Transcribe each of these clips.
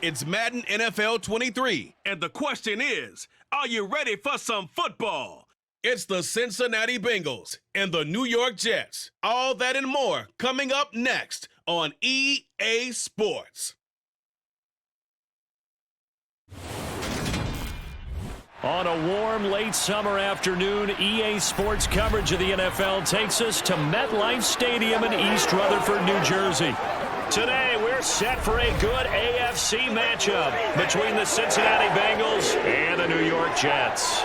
It's Madden NFL 23. And the question is, are you ready for some football? It's the Cincinnati Bengals and the New York Jets. All that and more coming up next on EA Sports. On a warm late summer afternoon, EA Sports coverage of the NFL takes us to MetLife Stadium in East Rutherford, New Jersey. Today, we're set for a good AFC matchup between the Cincinnati Bengals and the New York Jets.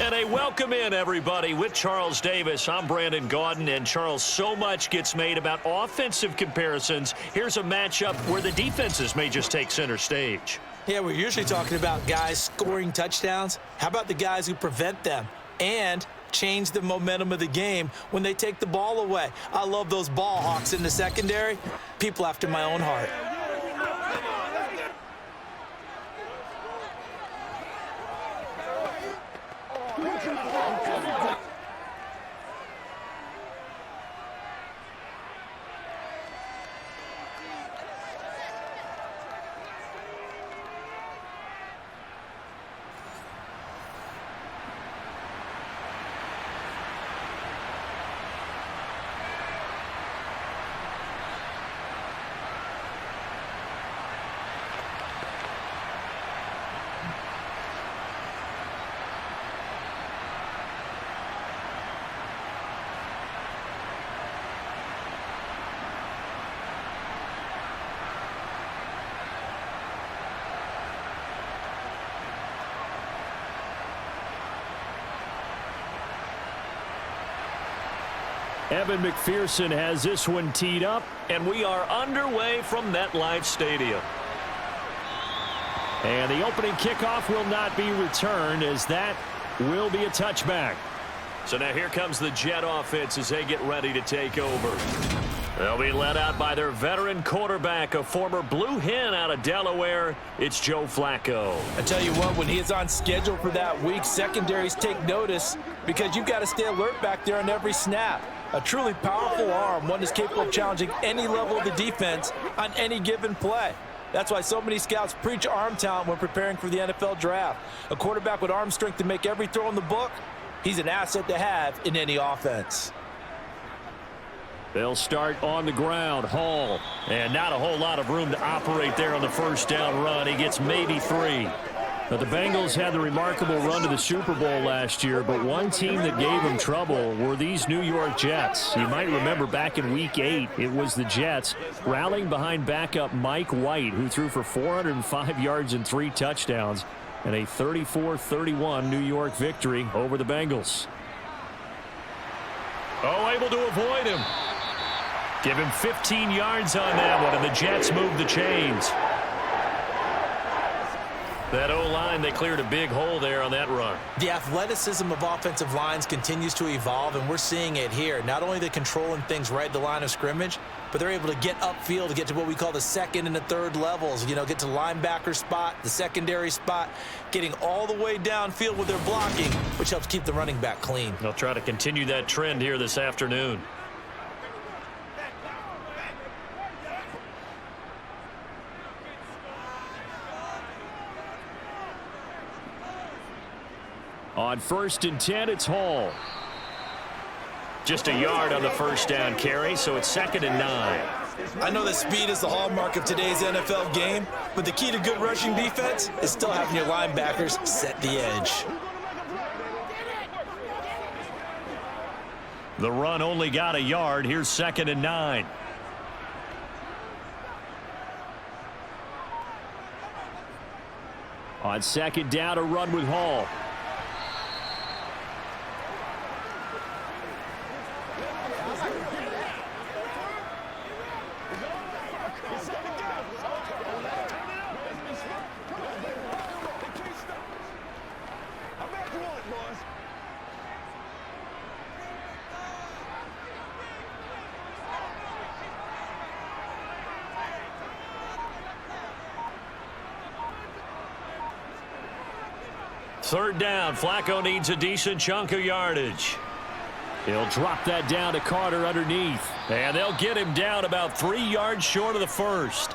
And a welcome in, everybody, with Charles Davis. I'm Brandon Gaudin, and Charles, so much gets made about offensive comparisons. Here's a matchup where the defenses may just take center stage. Yeah, we're usually talking about guys scoring touchdowns. How about the guys who prevent them and change the momentum of the game when they take the ball away? I love those ball hawks in the secondary. People after my own heart. Evan McPherson has this one teed up, and we are underway from MetLife Stadium. And the opening kickoff will not be returned, as that will be a touchback. So now here comes the Jet offense as they get ready to take over. They'll be led out by their veteran quarterback, a former Blue Hen out of Delaware. It's Joe Flacco. I tell you what, when he is on schedule for that week, secondaries take notice because you've got to stay alert back there on every snap. A truly powerful arm, one that's capable of challenging any level of the defense on any given play. That's why so many scouts preach arm talent when preparing for the NFL draft. A quarterback with arm strength to make every throw in the book, he's an asset to have in any offense. They'll start on the ground. Hall. And not a whole lot of room to operate there on the first down run. He gets maybe 3. Now, the Bengals had the remarkable run to the Super Bowl last year, but one team that gave them trouble were these New York Jets. You might remember back in Week 8, it was the Jets rallying behind backup Mike White, who threw for 405 yards and 3 touchdowns, and a 34-31 New York victory over the Bengals. Oh, able to avoid him. Give him 15 yards on that one, and the Jets move the chains. That O-line, they cleared a big hole there on that run. The athleticism of offensive lines continues to evolve, and we're seeing it here. Not only are they controlling things right at the line of scrimmage, but they're able to get upfield to get to what we call the second and the third levels. You know, get to the linebacker spot, the secondary spot, getting all the way downfield with their blocking, which helps keep the running back clean. They'll try to continue that trend here this afternoon. On 1st and 10, it's Hall. Just a yard on the first down carry, so it's 2nd and 9. I know that speed is the hallmark of today's NFL game, but the key to good rushing defense is still having your linebackers set the edge. The run only got a yard. Here's 2nd and 9. On 2nd down, a run with Hall. Third down. Flacco needs a decent chunk of yardage. He'll drop that down to Carter underneath. And they'll get him down about 3 yards short of the first.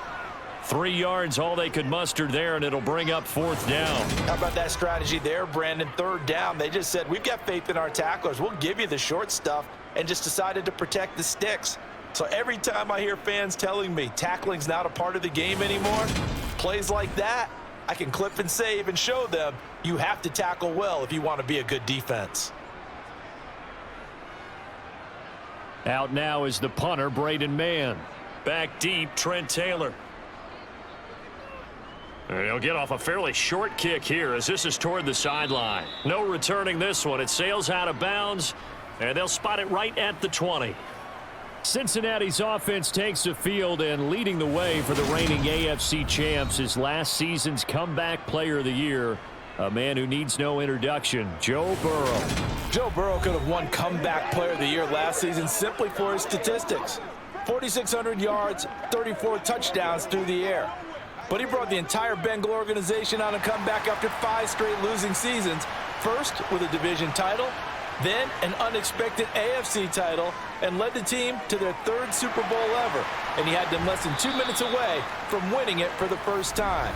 3 yards, all they could muster there, and it'll bring up 4th down. How about that strategy there, Brandon? 3rd down. They just said, we've got faith in our tacklers. We'll give you the short stuff, and just decided to protect the sticks. So every time I hear fans telling me tackling's not a part of the game anymore, plays like that, I can clip and save and show them you have to tackle well if you want to be a good defense. Out now is the punter, Braden Mann. Back deep, Trent Taylor. And he'll get off a fairly short kick here as this is toward the sideline. No returning this one. It sails out of bounds, and they'll spot it right at the 20. Cincinnati's offense takes the field, and leading the way for the reigning AFC champs is last season's comeback player of the year, a man who needs no introduction, Joe Burrow. Joe Burrow could have won comeback player of the year last season simply for his statistics. 4,600 yards, 34 touchdowns through the air. But he brought the entire Bengal organization on a comeback after 5 straight losing seasons. First with a division title, then an unexpected AFC title, and led the team to their 3rd Super Bowl ever. And he had them less than 2 minutes away from winning it for the first time.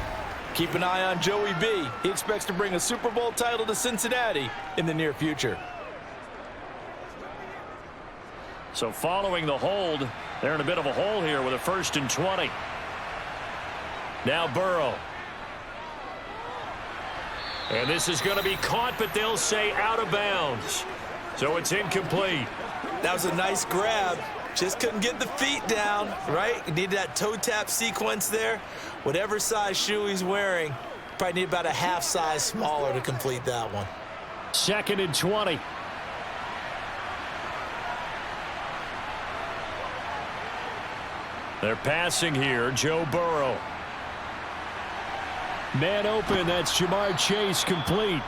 Keep an eye on Joey B. He expects to bring a Super Bowl title to Cincinnati in the near future. So following the hold, they're in a bit of a hole here with a 1st and 20. Now Burrow. And this is going to be caught, but they'll say out of bounds. So it's incomplete. That was a nice grab. Just couldn't get the feet down, right? He needed that toe tap sequence there. Whatever size shoe he's wearing, probably need about a half size smaller to complete that one. 2nd and 20. They're passing here, Joe Burrow. Man open, that's Jamar Chase, complete.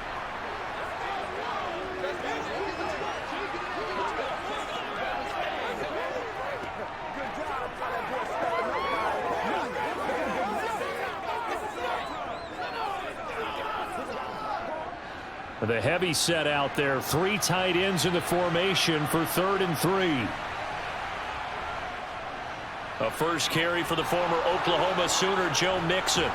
The heavy set out there, 3 tight ends in the formation for 3rd and 3. A first carry for the former Oklahoma Sooner, Joe Mixon.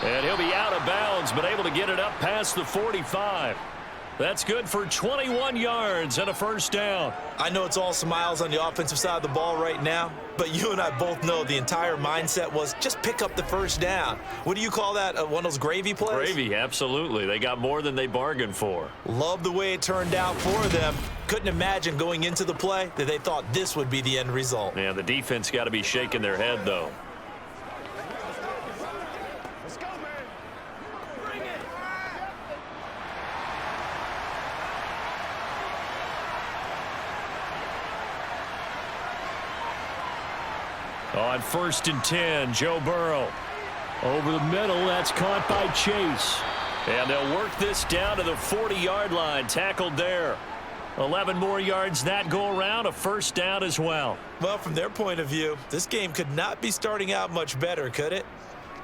And he'll be out of bounds, but able to get it up past the 45. That's good for 21 yards and a 1st down. I know it's all smiles on the offensive side of the ball right now, but you and I both know the entire mindset was just pick up the 1st down. What do you call that? One of those gravy plays? Gravy, absolutely. They got more than they bargained for. Love the way it turned out for them. Couldn't imagine going into the play that they thought this would be the end result. Yeah, the defense got to be shaking their head, though. On 1st and 10, Joe Burrow. Over the middle, that's caught by Chase. And they'll work this down to the 40-yard line, tackled there. 11 more yards that go around, a 1st down as well. Well, from their point of view, this game could not be starting out much better, could it?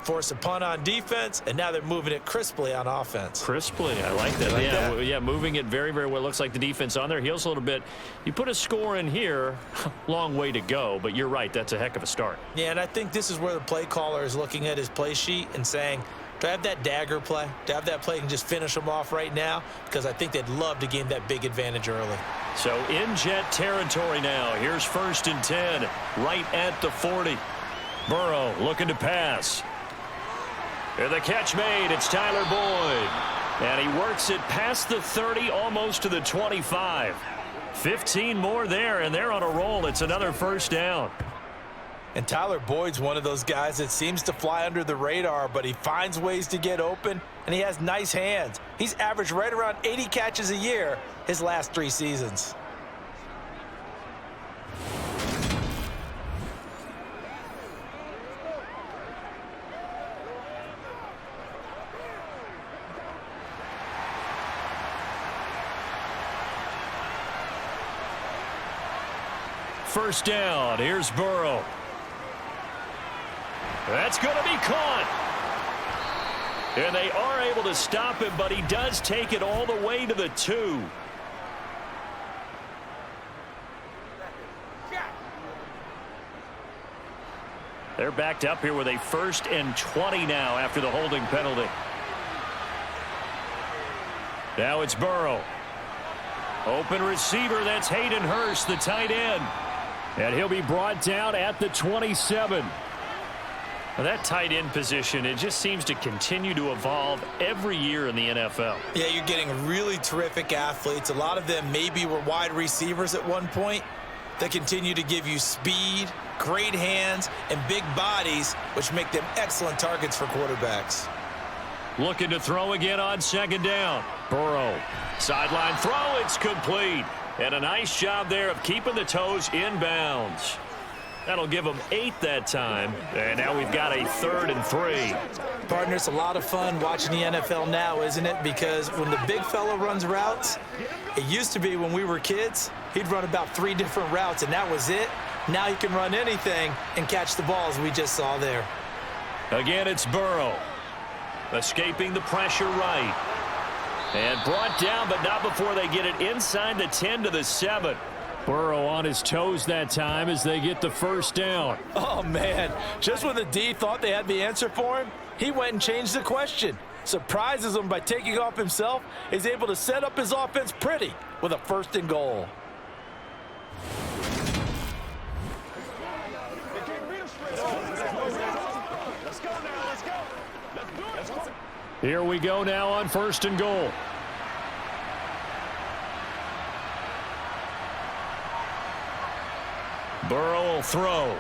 Force a punt on defense, and now they're moving it crisply on offense. Crisply, I like that. Like that? Yeah, moving it very, very well. Looks like the defense on their heels a little bit. You put a score in here, long way to go, but you're right, that's a heck of a start. Yeah, and I think this is where the play caller is looking at his play sheet and saying, do I have that dagger play? Do I have that play and just finish them off right now? Because I think they'd love to gain that big advantage early. So in jet territory now. Here's 1st and 10, right at the 40. Burrow looking to pass. And the catch made, it's Tyler Boyd. And he works it past the 30, almost to the 25. 15 more there, and they're on a roll. It's another 1st down. And Tyler Boyd's one of those guys that seems to fly under the radar, but he finds ways to get open, and he has nice hands. He's averaged right around 80 catches a year his last 3 seasons. First down, here's Burrow. That's going to be caught. And they are able to stop him, but he does take it all the way to the 2. They're backed up here with a 1st and 20 now after the holding penalty. Now it's Burrow. Open receiver, that's Hayden Hurst, the tight end. And he'll be brought down at the 27. Now that tight end position, it just seems to continue to evolve every year in the NFL. Yeah, you're getting really terrific athletes. A lot of them maybe were wide receivers at one point. They continue to give you speed, great hands, and big bodies, which make them excellent targets for quarterbacks. Looking to throw again on 2nd down. Burrow. Sideline throw, it's complete. And a nice job there of keeping the toes in bounds. That'll give them 8 that time. And now we've got a 3rd and 3. Partner, it's a lot of fun watching the NFL now, isn't it? Because when the big fella runs routes, it used to be when we were kids, he'd run about 3 different routes, and that was it. Now he can run anything and catch the balls we just saw there. Again, it's Burrow. Escaping the pressure right. And brought down, but not before they get it inside the 10 to the 7. Burrow on his toes that time as they get the 1st down. Oh, man. Just when the D thought they had the answer for him, he went and changed the question. Surprises him by taking off himself. He's able to set up his offense pretty with a 1st and goal. Here we go now on 1st and goal. Burrow will throw.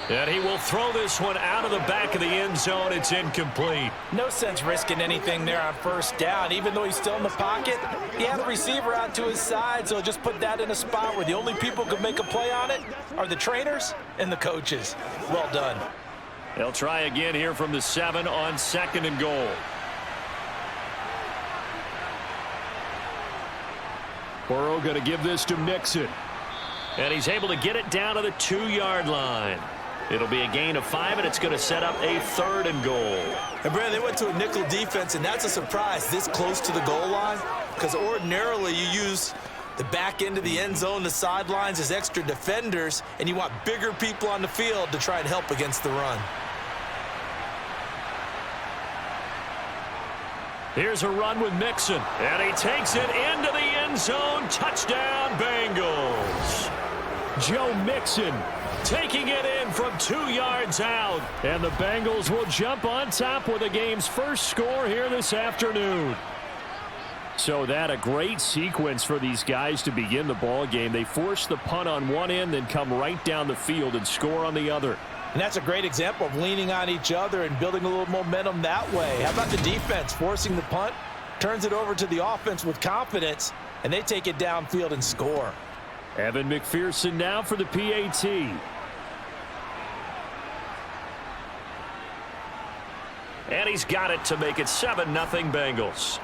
And he will throw this one out of the back of the end zone. It's incomplete. No sense risking anything there on 1st down. Even though he's still in the pocket, he had the receiver out to his side, so just put that in a spot where the only people who can make a play on it are the trainers and the coaches. Well done. They'll try again here from the 7 on 2nd and goal. Burrow going to give this to Mixon. And he's able to get it down to the 2-yard line. It'll be a gain of 5, and it's going to set up a 3rd and goal. And, Brandon, they went to a nickel defense, and that's a surprise this close to the goal line, because ordinarily you use the back end of the end zone, the sidelines as extra defenders, and you want bigger people on the field to try and help against the run. Here's a run with Mixon, and he takes it into the end zone. Touchdown, Bengals. Joe Mixon taking it in from 2 yards out. And the Bengals will jump on top with the game's first score here this afternoon. So that a great sequence for these guys to begin the ball game. They force the punt on one end, then come right down the field and score on the other. And that's a great example of leaning on each other and building a little momentum that way. How about the defense forcing the punt, turns it over to the offense with confidence, and they take it downfield and score. Evan McPherson now for the PAT. And he's got it to make it 7-0 Bengals.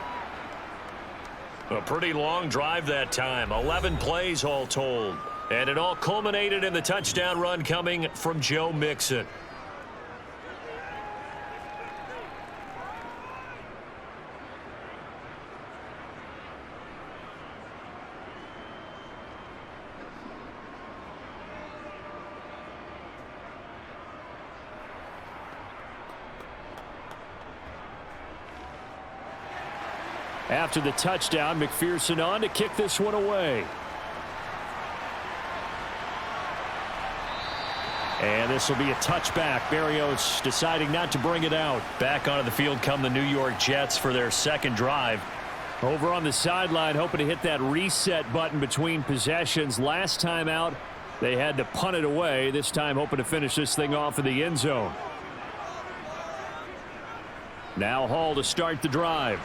A pretty long drive that time. 11 plays all told. And it all culminated in the touchdown run coming from Joe Mixon. After the touchdown, McPherson on to kick this one away. And this will be a touchback. Berrios deciding not to bring it out. Back onto the field come the New York Jets for their second drive. Over on the sideline, hoping to hit that reset button between possessions. Last time out, they had to punt it away. This time hoping to finish this thing off in the end zone. Now Hall to start the drive.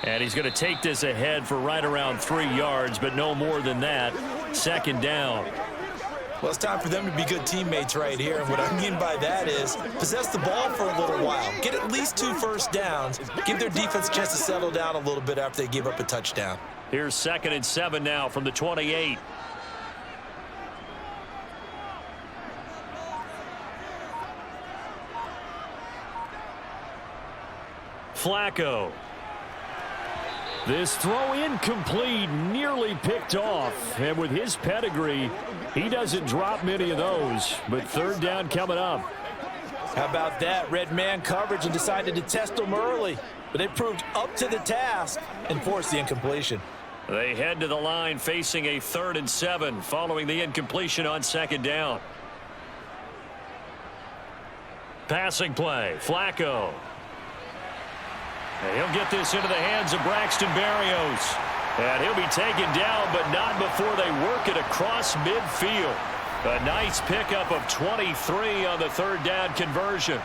And he's going to take this ahead for right around 3 yards, but no more than that. Second down. Well, it's time for them to be good teammates right here. And what I mean by that is possess the ball for a little while. Get at least 2 first downs. Give their defense a chance to settle down a little bit after they give up a touchdown. Here's 2nd and 7 now from the 28. Flacco. This throw incomplete, nearly picked off. And with his pedigree, he doesn't drop many of those. But third down coming up. How about that? Red man coverage and decided to test them early. But they proved up to the task and forced the incompletion. They head to the line facing a 3rd and 7 following the incompletion on 2nd down. Passing play, Flacco. And he'll get this into the hands of Braxton Berrios. And he'll be taken down, but not before they work it across midfield. A nice pickup of 23 on the 3rd down conversion.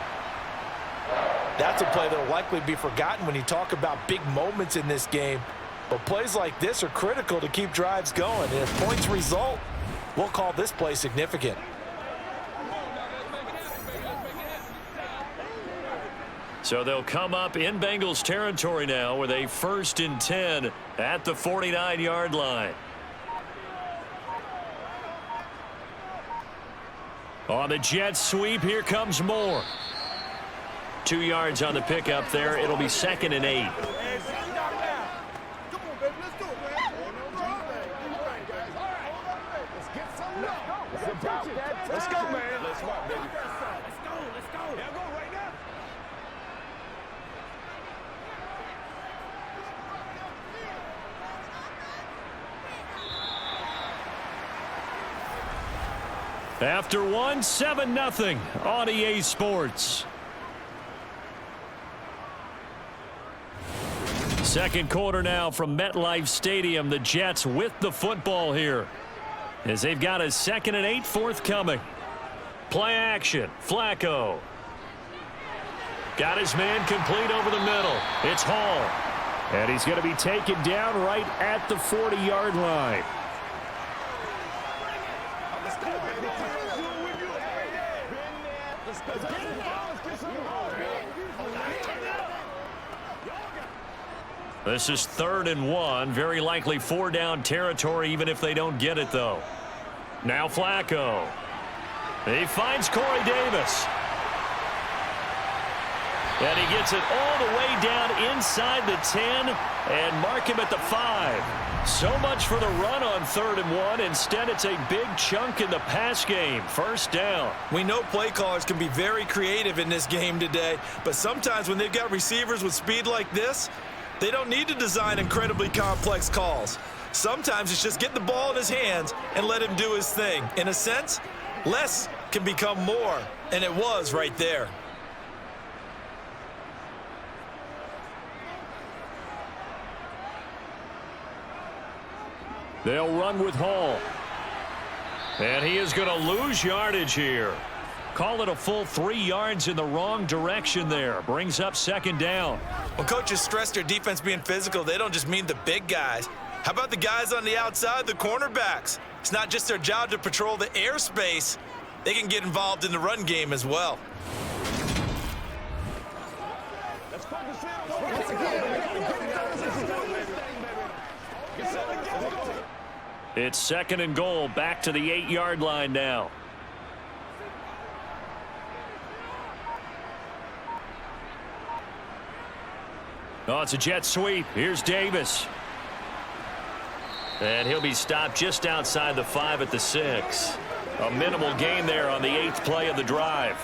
That's a play that will likely be forgotten when you talk about big moments in this game. But plays like this are critical to keep drives going. And if points result, we'll call this play significant. So they'll come up in Bengals territory now with a 1st and 10 at the 49-yard line. On the jet sweep, here comes Moore. 2 yards on the pickup there. It'll be 2nd and 8. Let's go, man. Let's go, baby. Let's go. Yeah, go right now. After one, 7-0 on EA Sports. Second quarter now from MetLife Stadium. The Jets with the football here, as they've got a 2nd and 8 forthcoming. Play action. Flacco. Got his man complete over the middle. It's Hall. And he's going to be taken down right at the 40-yard line. This is 3rd and 1. Very likely 4-down territory, even if they don't get it, though. Now Flacco. He finds Corey Davis. And he gets it all the way down inside the 10 and mark him at the 5. So much for the run on 3rd and 1. Instead, it's a big chunk in the pass game. 1st down. We know play callers can be very creative in this game today, but sometimes when they've got receivers with speed like this, they don't need to design incredibly complex calls. Sometimes it's just get the ball in his hands and let him do his thing. In a sense, less can become more, and it was right there. They'll run with Hall. And he is going to lose yardage here. Call it a full 3 yards in the wrong direction there. Brings up 2nd down. When coaches stress their defense being physical, they don't just mean the big guys. How about the guys on the outside, the cornerbacks? It's not just their job to patrol the airspace. They can get involved in the run game as well. It's 2nd and goal, back to the 8-yard line now. Oh, it's a jet sweep. Here's Davis. And he'll be stopped just outside the 5 at the 6. A minimal gain there on the 8th play of the drive.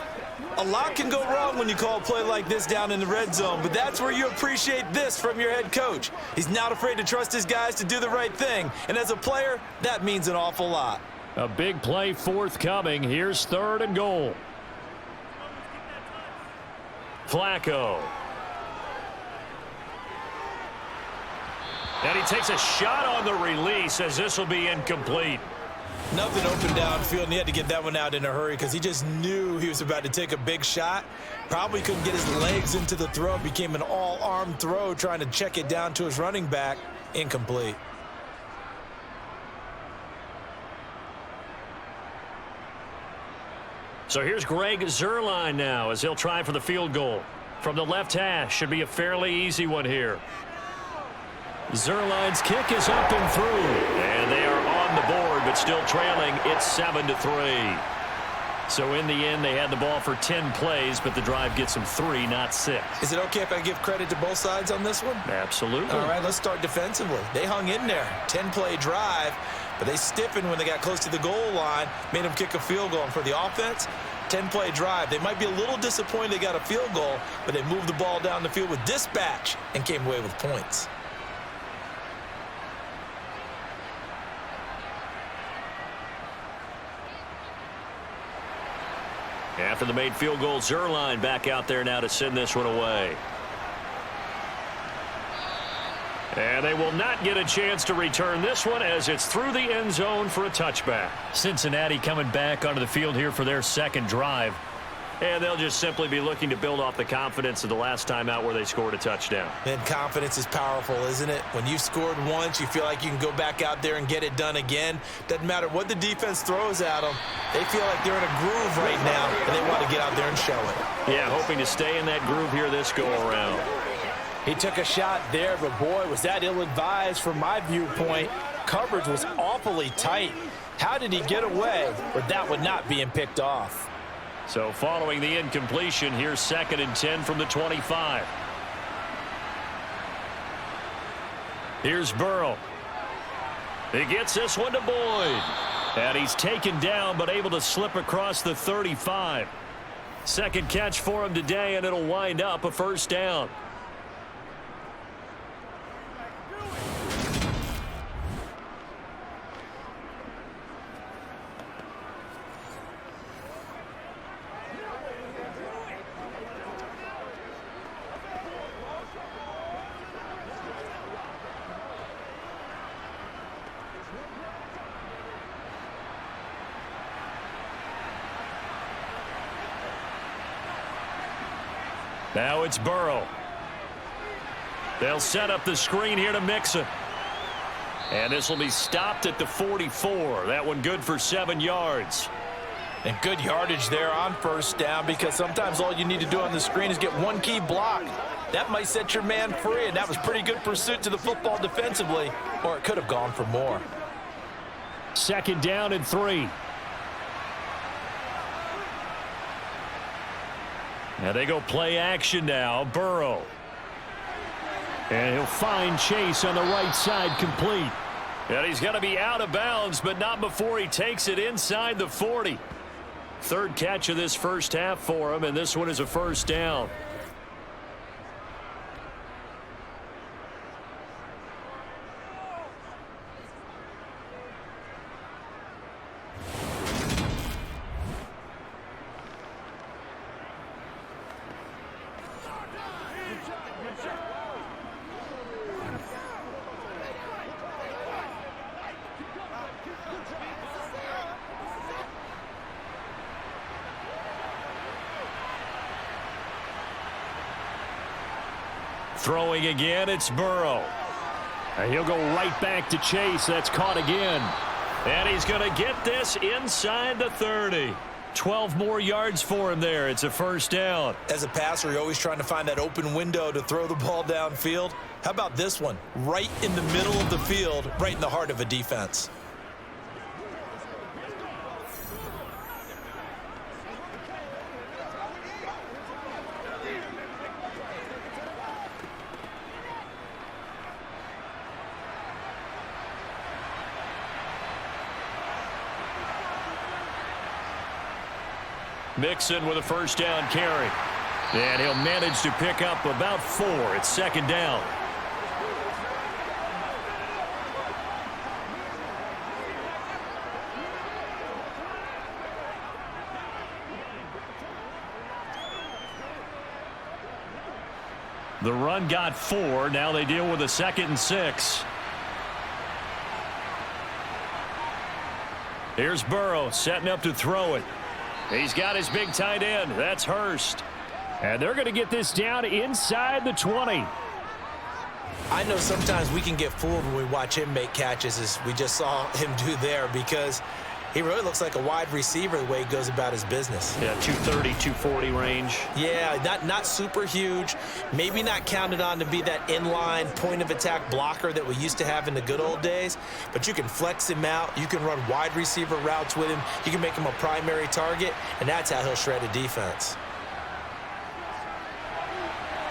A lot can go wrong when you call a play like this down in the red zone, but that's where you appreciate this from your head coach. He's not afraid to trust his guys to do the right thing, and as a player, that means an awful lot. A big play forthcoming. Here's 3rd and goal. Flacco. And he takes a shot on the release, as this will be incomplete. Nothing open downfield, and he had to get that one out in a hurry because he just knew he was about to take a big shot. Probably couldn't get his legs into the throw. Became an all-arm throw trying to check it down to his running back. Incomplete. So here's Greg Zuerlein now as he'll try for the field goal. From the left hash, should be a fairly easy one here. Zuerlein's kick is up and through. And they are on the board, but still trailing. It's 7-3. So in the end, they had the ball for 10 plays, but the drive gets them 3, not 6. Is it okay if I give credit to both sides on this one? Absolutely. All right, let's start defensively. They hung in there. 10-play drive, but they stiffened when they got close to the goal line, made them kick a field goal. And for the offense, 10-play drive. They might be a little disappointed they got a field goal, but they moved the ball down the field with dispatch and came away with points. After the made field goal, Zuerlein back out there now to send this one away. And they will not get a chance to return this one as it's through the end zone for a touchback. Cincinnati coming back onto the field here for their second drive. And they'll just simply be looking to build off the confidence of the last time out where they scored a touchdown. And confidence is powerful, isn't it? When you've scored once, you feel like you can go back out there and get it done again. Doesn't matter what the defense throws at them. They feel like they're in a groove right now, and they want to get out there and show it. Yeah, hoping to stay in that groove here this go-around. He took a shot there, but boy, was that ill-advised from my viewpoint. Coverage was awfully tight. How did he get away where that would not being picked off? So following the incompletion, here's 2nd and 10 from the 25. Here's Burrow. He gets this one to Boyd. And he's taken down but able to slip across the 35. Second catch for him today, and it'll wind up a first down. Now it's Burrow. They'll set up the screen here to Mixon. And this will be stopped at the 44. That one good for 7 yards. And good yardage there on first down, because sometimes all you need to do on the screen is get one key block. That might set your man free, and that was pretty good pursuit to the football defensively, or it could have gone for more. 2nd down and 3. Now they go play action now. Burrow. And he'll find Chase on the right side, complete. And he's going to be out of bounds, but not before he takes it inside the 40. Third catch of this first half for him, and this one is a first down. Throwing again, it's Burrow. And he'll go right back to Chase. That's caught again. And he's going to get this inside the 30. 12 more yards for him there. It's a first down. As a passer, you're always trying to find that open window to throw the ball downfield. How about this one? Right in the middle of the field, right in the heart of a defense. Mixon with a first down carry. And he'll manage to pick up about 4. It's 2nd down. The run got 4. Now they deal with a 2nd and 6. Here's Burrow setting up to throw it. He's got his big tight end. That's Hurst. And they're going to get this down inside the 20. I know sometimes we can get fooled when we watch him make catches, as we just saw him do there, because He really looks like a wide receiver the way he goes about his business. Yeah, 230, 240 range. Yeah, not super huge. Maybe not counted on to be that inline point-of-attack blocker that we used to have in the good old days. But you can flex him out. You can run wide receiver routes with him. You can make him a primary target, and that's how he'll shred a defense.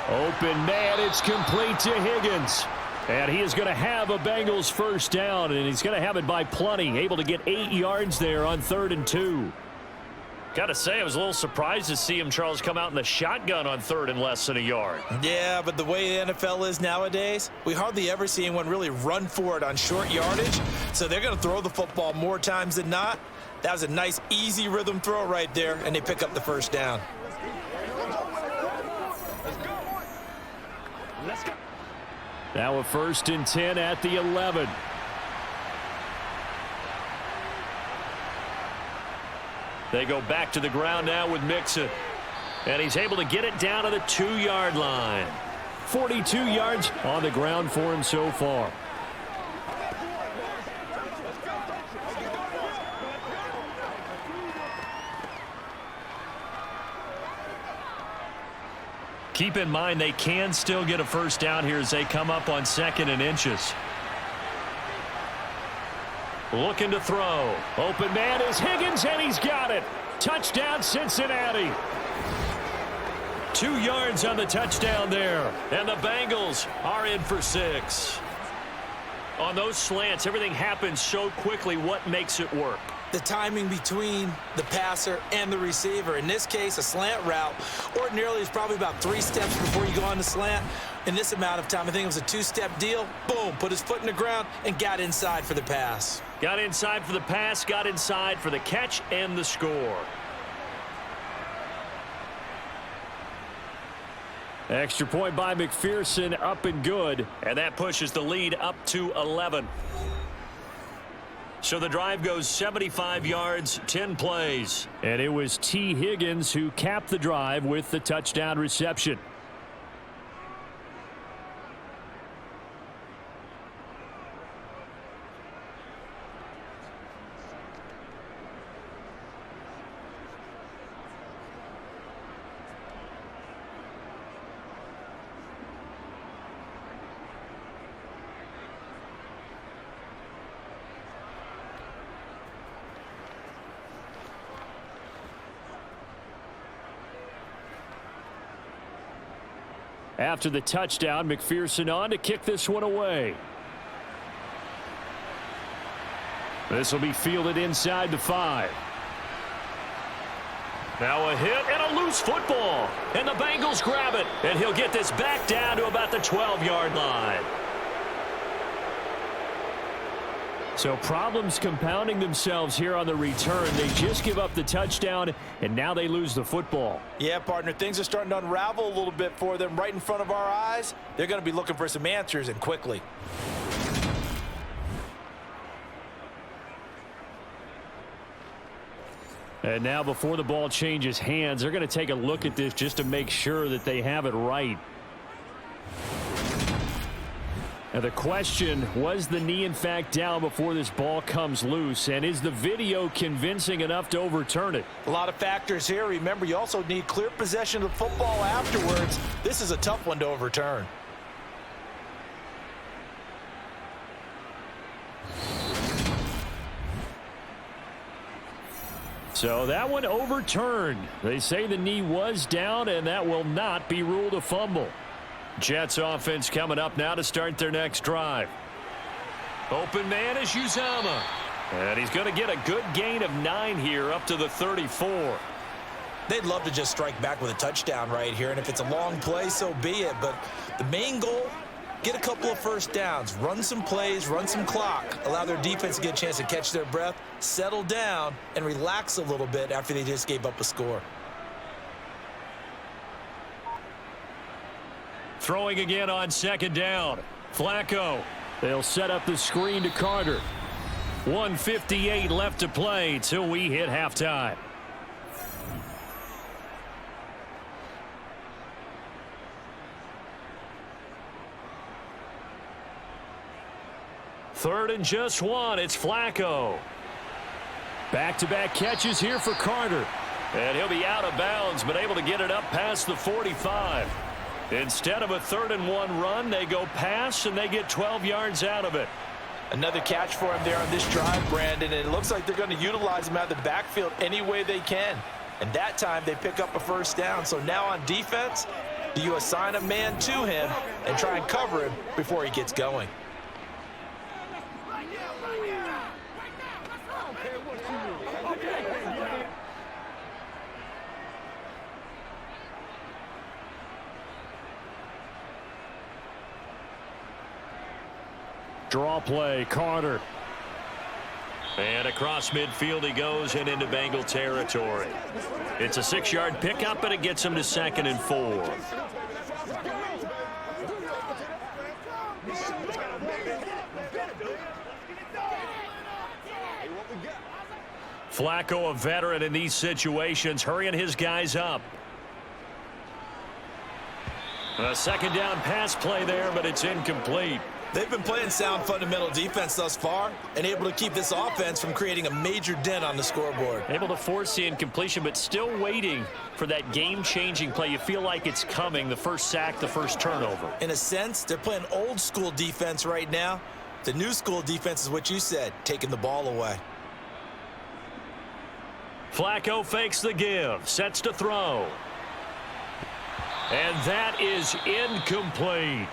Open man, it's complete to Higgins. And he is going to have a Bengals first down, and he's going to have it by plenty. Able to get 8 yards there on 3rd and 2. Got to say, I was a little surprised to see him, Charles, come out in the shotgun on 3rd and less than a yard. Yeah, but the way the NFL is nowadays, we hardly ever see anyone really run for it on short yardage. So they're going to throw the football more times than not. That was a nice, easy rhythm throw right there, and they pick up the first down. Let's go. Now a 1st and 10 at the 11. They go back to the ground now with Mixon. And he's able to get it down to the 2-yard line. 42 yards on the ground for him so far. Keep in mind they can still get a first down here as they come up on 2nd and inches. Looking to throw. Open man is Higgins, and he's got it. Touchdown, Cincinnati. 2 yards on the touchdown there. And the Bengals are in for 6. On those slants, everything happens so quickly. What makes it work? The timing between the passer and the receiver. In this case, a slant route ordinarily is probably about 3 steps before you go on the slant. In this amount of time, I think it was a 2-step deal. Boom, put his foot in the ground and got inside for the pass. Got inside for the pass, got inside for the catch and the score. Extra point by McPherson, up and good. And that pushes the lead up to 11. So the drive goes 75 yards, 10 plays. And it was T. Higgins who capped the drive with the touchdown reception. After the touchdown, McPherson on to kick this one away. This will be fielded inside the 5. Now a hit and a loose football. And the Bengals grab it. And he'll get this back down to about the 12-yard line. So problems compounding themselves here on the return. They just give up the touchdown, and now they lose the football. Yeah, partner, things are starting to unravel a little bit for them right in front of our eyes. They're going to be looking for some answers, and quickly. And now before the ball changes hands, they're going to take a look at this just to make sure that they have it right. Now the question, was the knee in fact down before this ball comes loose? And is the video convincing enough to overturn it? A lot of factors here. Remember, you also need clear possession of the football afterwards. This is a tough one to overturn. So that one overturned. They say the knee was down, and that will not be ruled a fumble. Jets offense coming up now to start their next drive. Open man is Uzomah. And he's going to get a good gain of 9 here up to the 34. They'd love to just strike back with a touchdown right here, and if it's a long play, so be it. But the main goal, get a couple of first downs, run some plays, run some clock, allow their defense to get a chance to catch their breath, settle down, and relax a little bit after they just gave up a score. Throwing again on 2nd down. Flacco. They'll set up the screen to Carter. 1:58 left to play till we hit halftime. Third and just 1. It's Flacco. Back-to-back catches here for Carter. And he'll be out of bounds, but able to get it up past the 45. Instead of a 3rd-and-1 run, they go pass, and they get 12 yards out of it. Another catch for him there on this drive, Brandon, and it looks like they're going to utilize him out of the backfield any way they can. And that time, they pick up a first down. So now on defense, do you assign a man to him and try and cover him before he gets going? Draw play, Carter. And across midfield he goes and into Bengal territory. It's a 6-yard pickup, and it gets him to 2nd and 4. Flacco, a veteran in these situations, hurrying his guys up. A 2nd down pass play there, but it's incomplete. They've been playing sound fundamental defense thus far and able to keep this offense from creating a major dent on the scoreboard. Able to force the incompletion, but still waiting for that game-changing play. You feel like it's coming, the first sack, the first turnover. In a sense, they're playing old-school defense right now. The new-school defense is what you said, taking the ball away. Flacco fakes the give, sets to throw. And that is incomplete.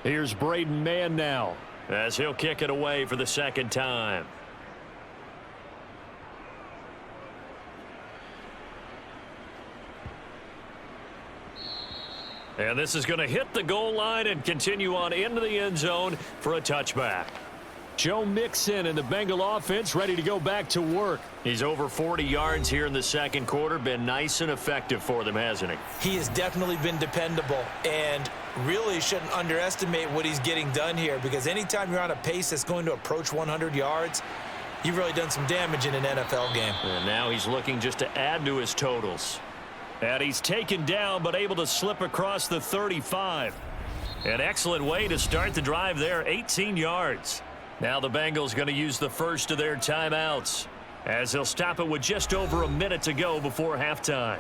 Here's Braden Mann now, as he'll kick it away for the 2nd time. And this is going to hit the goal line and continue on into the end zone for a touchback. Joe Mixon and the Bengal offense ready to go back to work. He's over 40 yards here in the 2nd quarter. Been nice and effective for them, hasn't he? He has definitely been dependable and really shouldn't underestimate what he's getting done here, because anytime you're on a pace that's going to approach 100 yards, you've really done some damage in an NFL game. And now he's looking just to add to his totals. And he's taken down but able to slip across the 35. An excellent way to start the drive there, 18 yards. Now the Bengals going to use the first of their timeouts, as they'll stop it with just over a minute to go before halftime.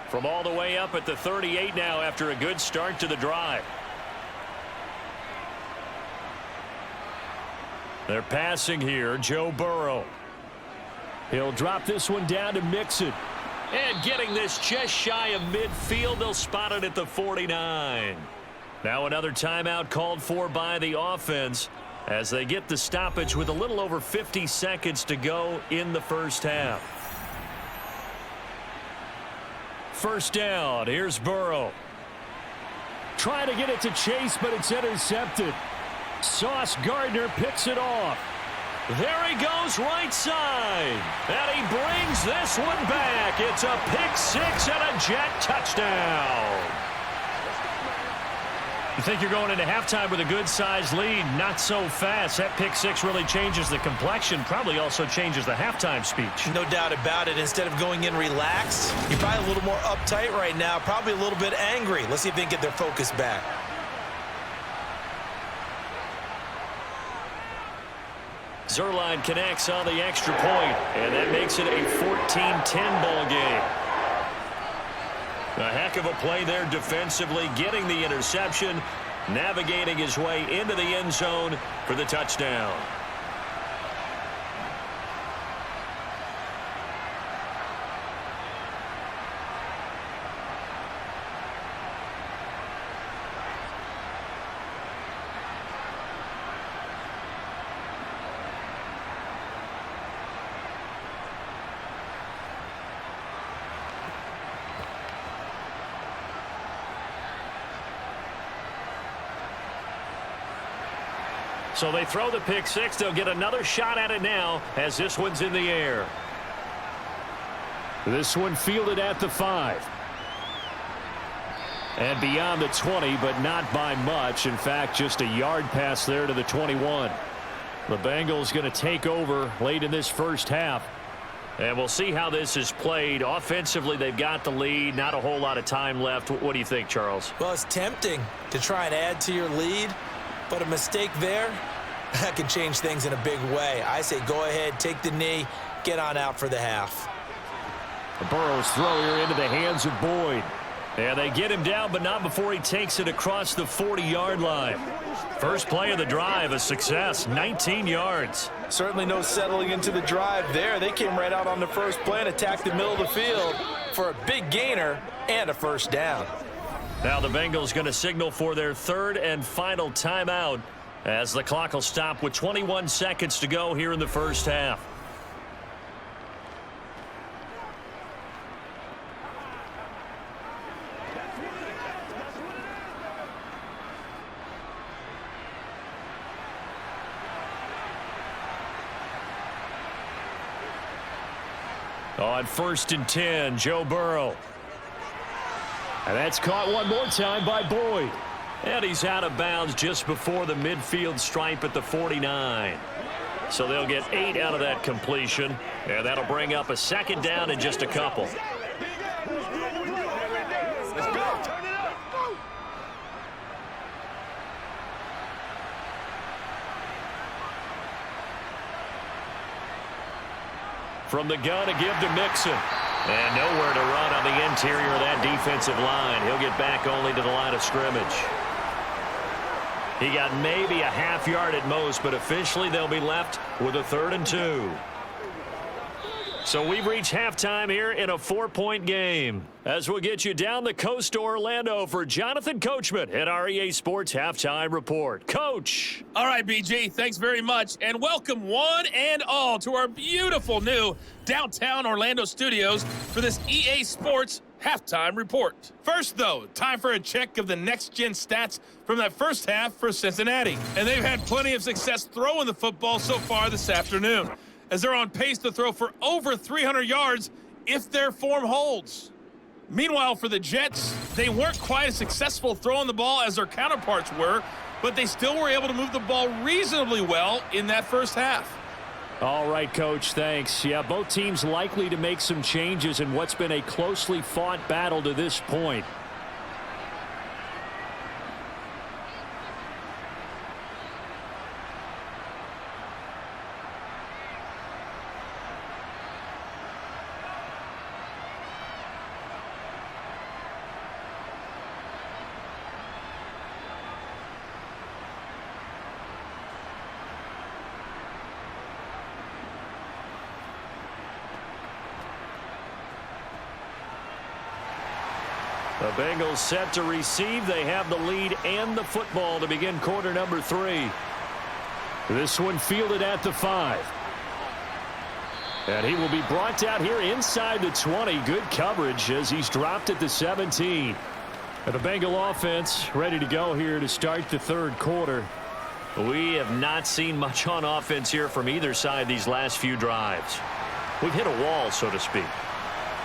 From all the way up at the 38 now after a good start to the drive. They're passing here, Joe Burrow. He'll drop this one down to Mixon. And getting this just shy of midfield, they'll spot it at the 49. Now another timeout called for by the offense as they get the stoppage with a little over 50 seconds to go in the first half. First down, here's Burrow. Trying to get it to Chase, but it's intercepted. Sauce Gardner picks it off. There he goes right side. And he brings this one back. It's a pick six and a jet touchdown. You think you're going into halftime with a good-sized lead? Not so fast. That pick six really changes the complexion, probably also changes the halftime speech. No doubt about it. Instead of going in relaxed, you're probably a little more uptight right now, probably a little bit angry. Let's see if they can get their focus back. Zerline connects on the extra point, and that makes it a 14-10 ball game. A heck of a play there defensively, getting the interception, navigating his way into the end zone for the touchdown. So they throw the pick six. They'll get another shot at it now as this one's in the air. This one fielded at the 5. And beyond the 20, but not by much. In fact, just a yard pass there to the 21. The Bengals going to take over late in this first half. And we'll see how this is played. Offensively, they've got the lead. Not a whole lot of time left. What do you think, Charles? Well, it's tempting to try and add to your lead, but a mistake there, that can change things in a big way. I say go ahead, take the knee, get on out for the half. Burrow's throw here into the hands of Boyd. And they get him down, but not before he takes it across the 40-yard line. First play of the drive, a success, 19 yards. Certainly no settling into the drive there. They came right out on the first play and attacked the middle of the field for a big gainer and a first down. Now the Bengals going to signal for their third and final timeout as the clock will stop with 21 seconds to go here in the first half. On 1st and 10, Joe Burrow. And that's caught one more time by Boyd. And he's out of bounds just before the midfield stripe at the 49. So they'll get 8 out of that completion. And that'll bring up a second down in just a couple. From the gun, a give to Mixon. And nowhere to run on the interior of that defensive line. He'll get back only to the line of scrimmage. He got maybe a half yard at most, but officially they'll be left with a 3rd and 2. So we've reached halftime here in a 4-point game. As we'll get you down the coast to Orlando for Jonathan Coachman at our EA Sports Halftime Report. Coach. All right, BG, thanks very much. And welcome one and all to our beautiful new downtown Orlando studios for this EA Sports Halftime Report. First, though, time for a check of the next-gen stats from that first half for Cincinnati. And they've had plenty of success throwing the football so far this afternoon, as they're on pace to throw for over 300 yards if their form holds. Meanwhile, for the Jets, they weren't quite as successful throwing the ball as their counterparts were, but they still were able to move the ball reasonably well in that first half. All right, Coach, thanks. Yeah, both teams likely to make some changes in what's been a closely fought battle to this point. The Bengals set to receive. They have the lead and the football to begin quarter number 3. This one fielded at the 5. And he will be brought out here inside the 20. Good coverage as he's dropped at the 17. And the Bengal offense ready to go here to start the third quarter. We have not seen much on offense here from either side these last few drives. We've hit a wall, so to speak.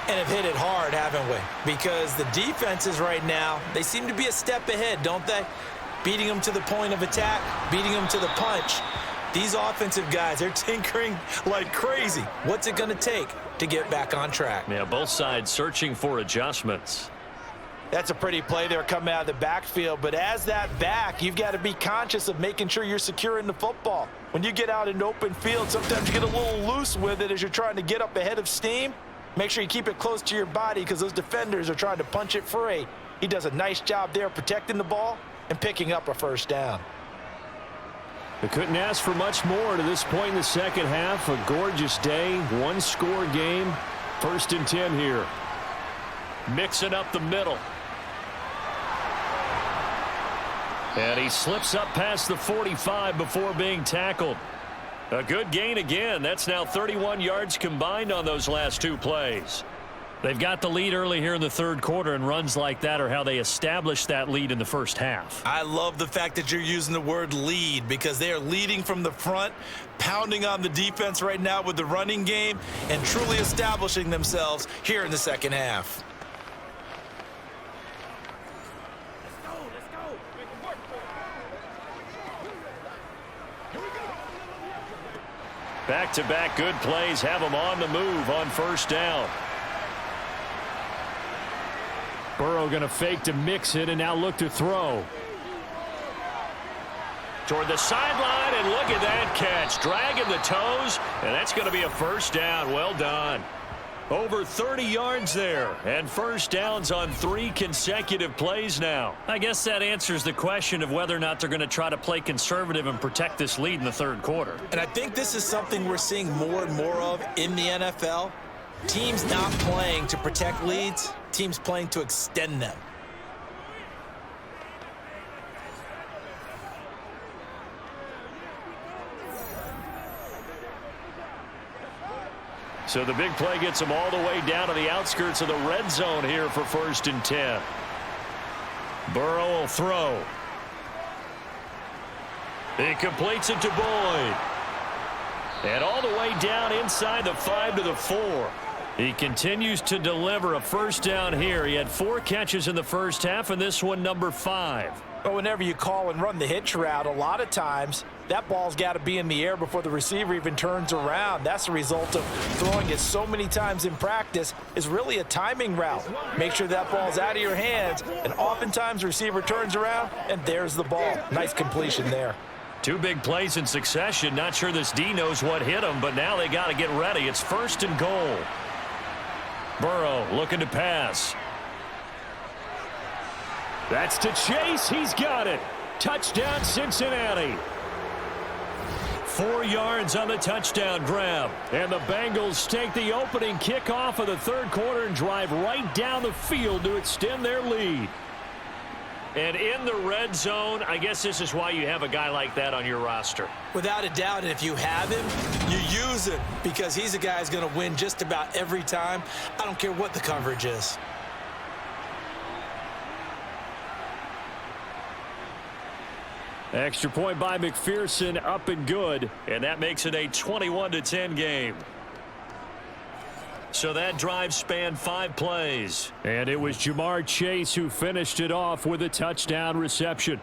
And have hit it hard, haven't we? Because the defenses right now, they seem to be a step ahead, don't they? Beating them to the point of attack, beating them to the punch. These offensive guys, they're tinkering like crazy. What's it going to take to get back on track? Yeah, both sides searching for adjustments. That's a pretty play there coming out of the backfield, but as that back, you've got to be conscious of making sure you're securing the football. When you get out in open field, sometimes you get a little loose with it as you're trying to get up ahead of steam. Make sure you keep it close to your body because those defenders are trying to punch it free. He does a nice job there protecting the ball and picking up a first down. They couldn't ask for much more to this point in the second half. A gorgeous day, one-score game. 1st and 10 here. Mixing up the middle. And he slips up past the 45 before being tackled. A good gain again. That's now 31 yards combined on those last 2 plays. They've got the lead early here in the third quarter, and runs like that are how they established that lead in the first half. I love the fact that you're using the word lead because they are leading from the front, pounding on the defense right now with the running game, and truly establishing themselves here in the second half. Back-to-back good plays have them on the move on first down. Burrow going to fake to mix it and now look to throw. Toward the sideline, and look at that catch. Dragging the toes, and that's going to be a first down. Well done. Over 30 yards there, and first downs on 3 consecutive plays now. I guess that answers the question of whether or not they're going to try to play conservative and protect this lead in the third quarter. And I think this is something we're seeing more and more of in the NFL. Teams not playing to protect leads, teams playing to extend them. So the big play gets them all the way down to the outskirts of the red zone here for 1st and 10. Burrow will throw. He completes it to Boyd. And all the way down inside the 5 to the 4. He continues to deliver a first down here. He had 4 catches in the first half, and this one number 5. But whenever you call and run the hitch route, a lot of times that ball's got to be in the air before the receiver even turns around. That's the result of throwing it so many times in practice is really a timing route. Make sure that ball's out of your hands, and oftentimes the receiver turns around, and there's the ball. Nice completion there. 2 big plays in succession. Not sure this D knows what hit him, but now they got to get ready. It's 1st and goal. Burrow looking to pass. That's to Chase. He's got it. Touchdown, Cincinnati. 4 yards on the touchdown grab. And the Bengals take the opening kickoff of the third quarter and drive right down the field to extend their lead. And in the red zone, I guess this is why you have a guy like that on your roster. Without a doubt, and if you have him, you use him because he's a guy who's going to win just about every time. I don't care what the coverage is. Extra point by McPherson, up and good, and that makes it a 21-10 game. So that drive spanned 5 plays. And it was Jamar Chase who finished it off with a touchdown reception.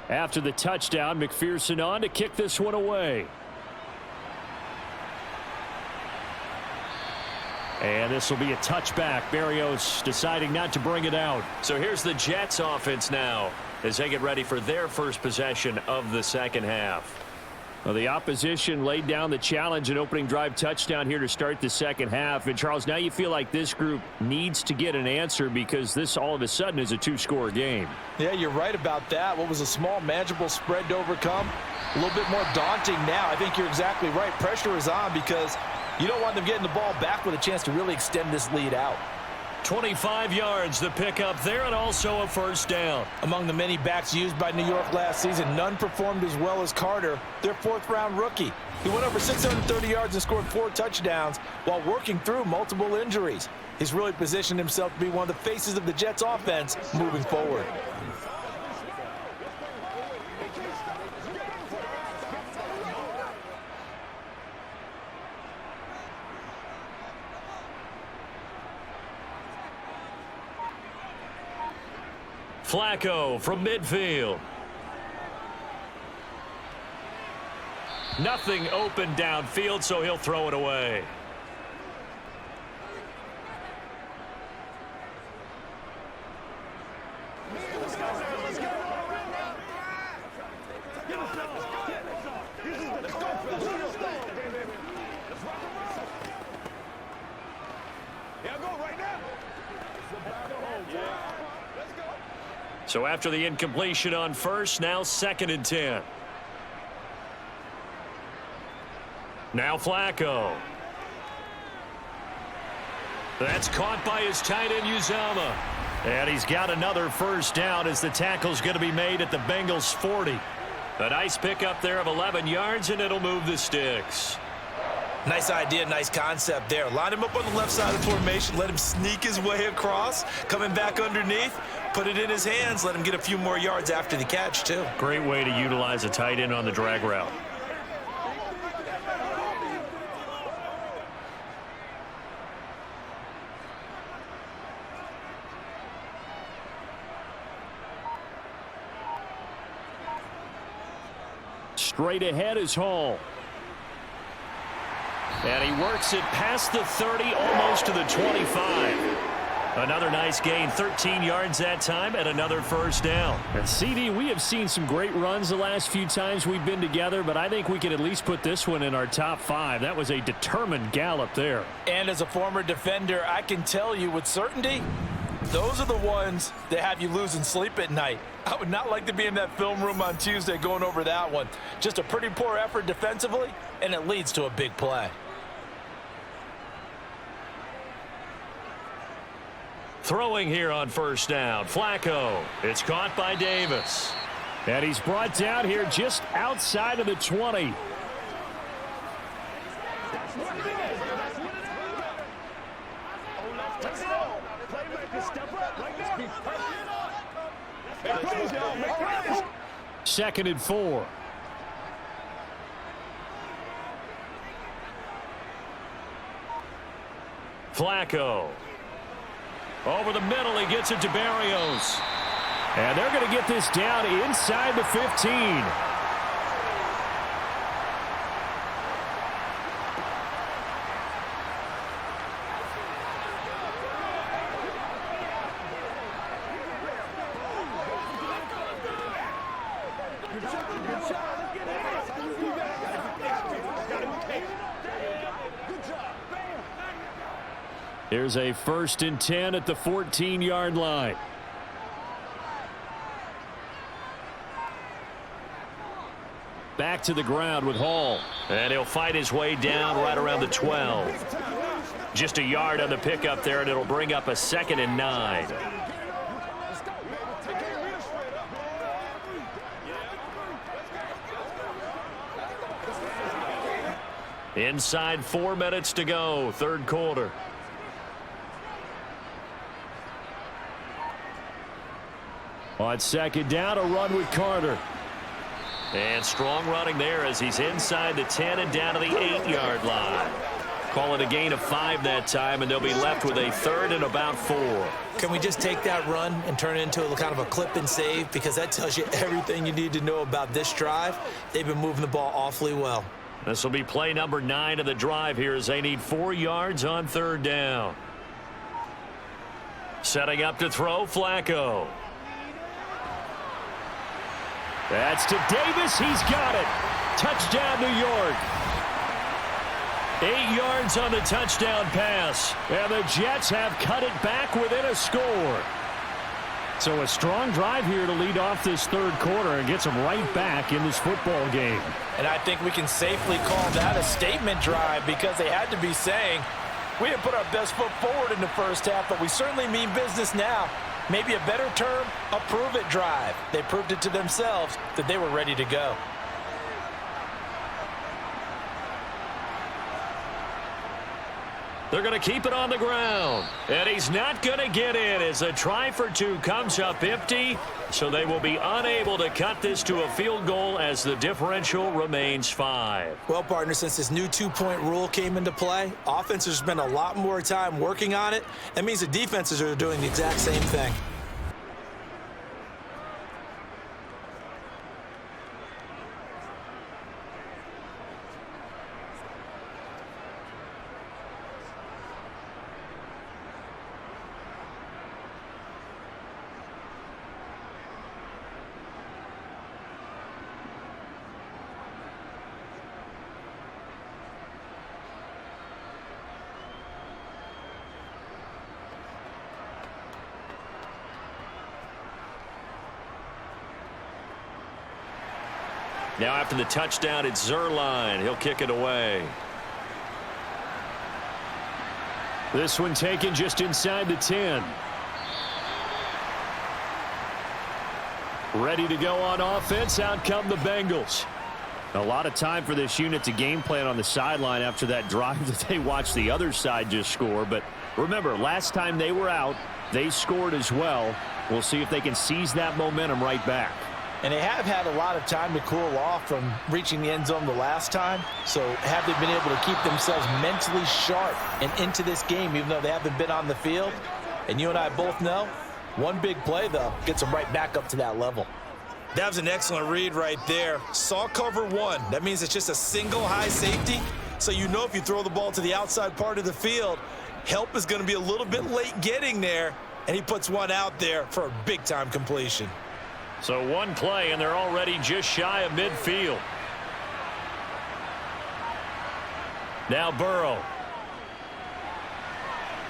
After the touchdown, McPherson on to kick this one away. And this will be a touchback. Berrios deciding not to bring it out. So here's the Jets offense now as they get ready for their first possession of the second half. Well, the opposition laid down the challenge and opening drive touchdown here to start the second half. And, Charles, now you feel like this group needs to get an answer because this all of a sudden is a 2-score game. Yeah, you're right about that. What was a small, manageable spread to overcome, a little bit more daunting now. I think you're exactly right. Pressure is on because you don't want them getting the ball back with a chance to really extend this lead out. 25 yards the pickup there, and also a first down. Among the many backs used by New York last season, none performed as well as Carter, their 4th-round rookie. He went over 630 yards and scored 4 touchdowns while working through multiple injuries. He's really positioned himself to be one of the faces of the Jets offense moving forward. Flacco from midfield. Nothing open downfield, so he'll throw it away. So after the incompletion on first, now 2nd and 10. Now Flacco. That's caught by his tight end, Uzama. And he's got another first down as the tackle's going to be made at the Bengals' 40. A nice pickup there of 11 yards, and it'll move the sticks. Nice idea, nice concept there. Line him up on the left side of the formation, let him sneak his way across, coming back underneath, put it in his hands, let him get a few more yards after the catch, too. Great way to utilize a tight end on the drag route. Straight ahead is Hall. And he works it past the 30, almost to the 25. Another nice gain, 13 yards that time, and another first down. And CD, we have seen some great runs the last few times we've been together, but I think we can at least put this one in our top 5. That was a determined gallop there. And as a former defender, I can tell you with certainty, those are the ones that have you losing sleep at night. I would not like to be in that film room on Tuesday going over that one. Just a pretty poor effort defensively, and it leads to a big play. Throwing here on first down, Flacco. It's caught by Davis. And he's brought down here just outside of the 20. Second and 4. Flacco. Over the middle, he gets it to Berrios. And they're going to get this down inside the 15. Here's a 1st and 10 at the 14-yard line. Back to the ground with Hall. And he'll fight his way down right around the 12. Just a yard on the pickup there, and it'll bring up a 2nd and 9. Inside 4 minutes to go, third quarter. On second down, a run with Carter. And strong running there as he's inside the 10 and down to the 8-yard line. Call it a gain of 5 that time, and they'll be left with a 3rd and about 4. Can we just take that run and turn it into a kind of a clip and save? Because that tells you everything you need to know about this drive. They've been moving the ball awfully well. This will be play number 9 of the drive here as they need 4 yards on 3rd down. Setting up to throw, Flacco. That's to Davis. He's got it. Touchdown, New York. 8 yards on the touchdown pass. And the Jets have cut it back within a score. So a strong drive here to lead off this third quarter and gets them right back in this football game. And I think we can safely call that a statement drive because they had to be saying, we didn't put our best foot forward in the first half, but we certainly mean business now. Maybe a better term, a prove-it drive. They proved it to themselves that they were ready to go. They're going to keep it on the ground. And he's not going to get in as a try for 2 comes up empty. So they will be unable to cut this to a field goal as the differential remains 5. Well, partner, since this new 2-point rule came into play, offenses spend a lot more time working on it. That means the defenses are doing the exact same thing. Now after the touchdown, it's Zerline. He'll kick it away. This one taken just inside the 10. Ready to go on offense. Out come the Bengals. A lot of time for this unit to game plan on the sideline after that drive that they watched the other side just score. But remember, last time they were out, they scored as well. We'll see if they can seize that momentum right back. And they have had a lot of time to cool off from reaching the end zone the last time. So have they been able to keep themselves mentally sharp and into this game, even though they haven't been on the field? And you and I both know, one big play, though, gets them right back up to that level. That was an excellent read right there. Saw cover one. That means it's just a single high safety. So you know if you throw the ball to the outside part of the field, help is going to be a little bit late getting there. And he puts one out there for a big-time completion. So one play, and they're already just shy of midfield. Now Burrow.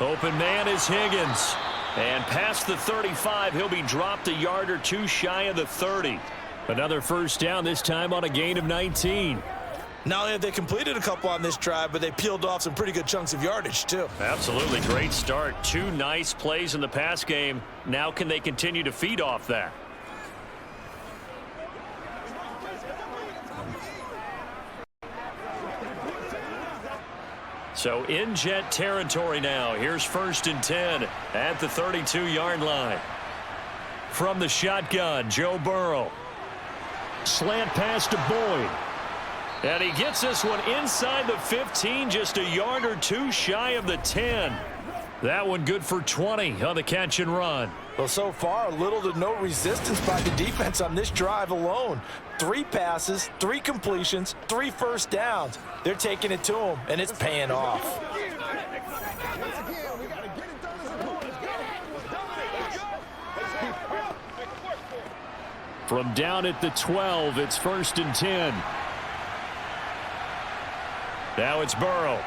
Open man is Higgins. And past the 35, he'll be dropped a yard or two shy of the 30. Another first down, this time on a gain of 19. Not only have they completed a couple on this drive, but they peeled off some pretty good chunks of yardage, too. Absolutely great start. Two nice plays in the pass game. Now can they continue to feed off that? So in Jet territory now. Here's 1st and 10 at the 32-yard line. From the shotgun, Joe Burrow. Slant pass to Boyd. And he gets this one inside the 15, just a yard or two shy of the 10. That one good for 20 on the catch and run. Well, so far, little to no resistance by the defense on this drive alone. 3 passes, 3 completions, 3 first downs. They're taking it to him, and it's paying off. From down at the 12, it's 1st and 10. Now it's Burrow.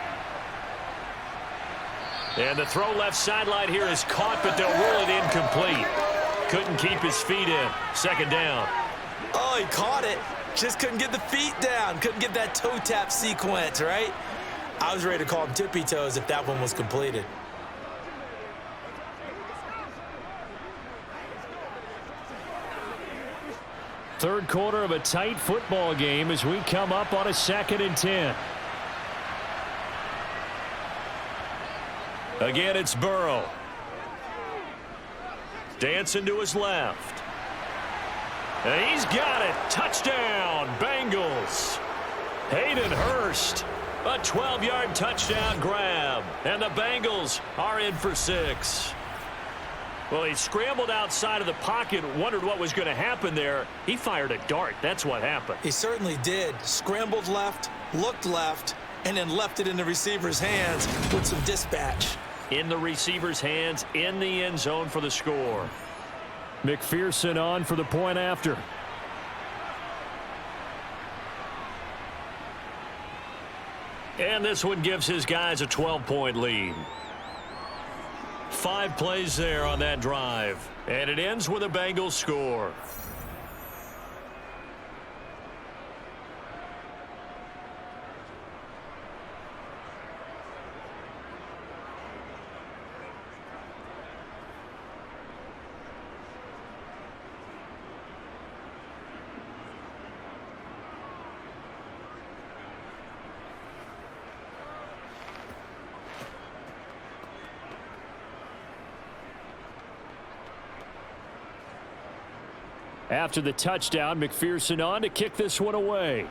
And the throw left sideline here is caught, but they'll rule it incomplete. Couldn't keep his feet in. 2nd down. Oh, he caught it. Just couldn't get the feet down. Couldn't get that toe tap sequence, right? I was ready to call him tippy toes if that one was completed. Third quarter of a tight football game as we come up on a 2nd and 10. Again, it's Burrow. Dancing to his left. And he's got it. Touchdown, Bengals. Hayden Hurst. A 12-yard touchdown grab. And the Bengals are in for 6. Well, he scrambled outside of the pocket, wondered what was going to happen there. He fired a dart. That's what happened. He certainly did. Scrambled left, looked left, and then left it in the receiver's hands with some dispatch. In the receiver's hands, in the end zone for the score. McPherson on for the point after. And this one gives his guys a 12-point lead. 5 plays there on that drive. And it ends with a Bengals score. After the touchdown, McPherson on to kick this one away.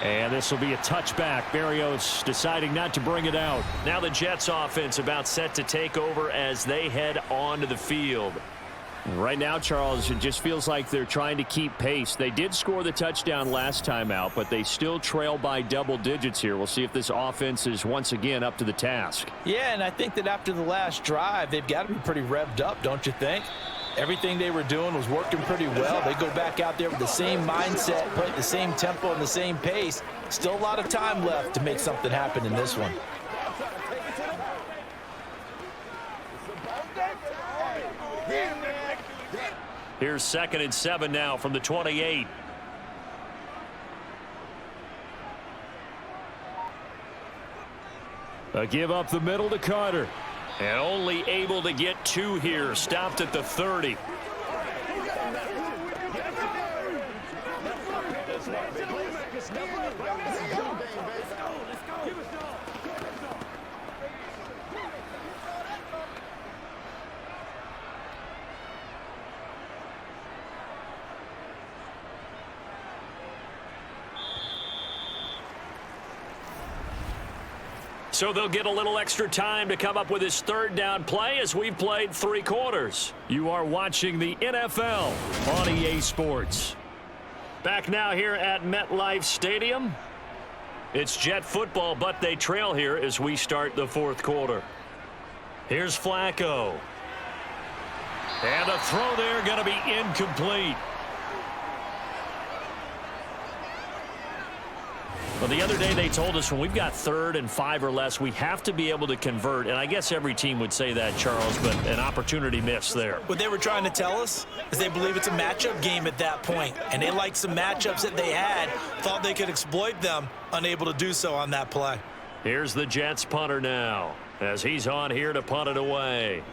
And this will be a touchback. Berrios deciding not to bring it out. Now the Jets offense about set to take over as they head onto the field. Right now, Charles, it just feels like they're trying to keep pace. They did score the touchdown last time out, but they still trail by double digits here. We'll see if this offense is once again up to the task. Yeah, and I think that after the last drive, they've got to be pretty revved up, don't you think? Everything they were doing was working pretty well. They go back out there with the same mindset, play at the same tempo and the same pace. Still a lot of time left to make something happen in this one. Here's 2nd and 7 now from the 28. A give up the middle to Carter. And only able to get 2 here. Stopped at the 30. So they'll get a little extra time to come up with his 3rd down play as we've played 3 quarters. You are watching the NFL on EA Sports. Back now here at MetLife Stadium. It's Jet football, but they trail here as we start the 4th quarter. Here's Flacco. And the throw there going to be incomplete. Well, the other day they told us when we've got 3rd and 5 or less, we have to be able to convert. And I guess every team would say that, Charles, but an opportunity missed there. What they were trying to tell us is they believe it's a matchup game at that point. And they liked some matchups that they had, thought they could exploit them, unable to do so on that play. Here's the Jets punter now as he's on here to punt it away.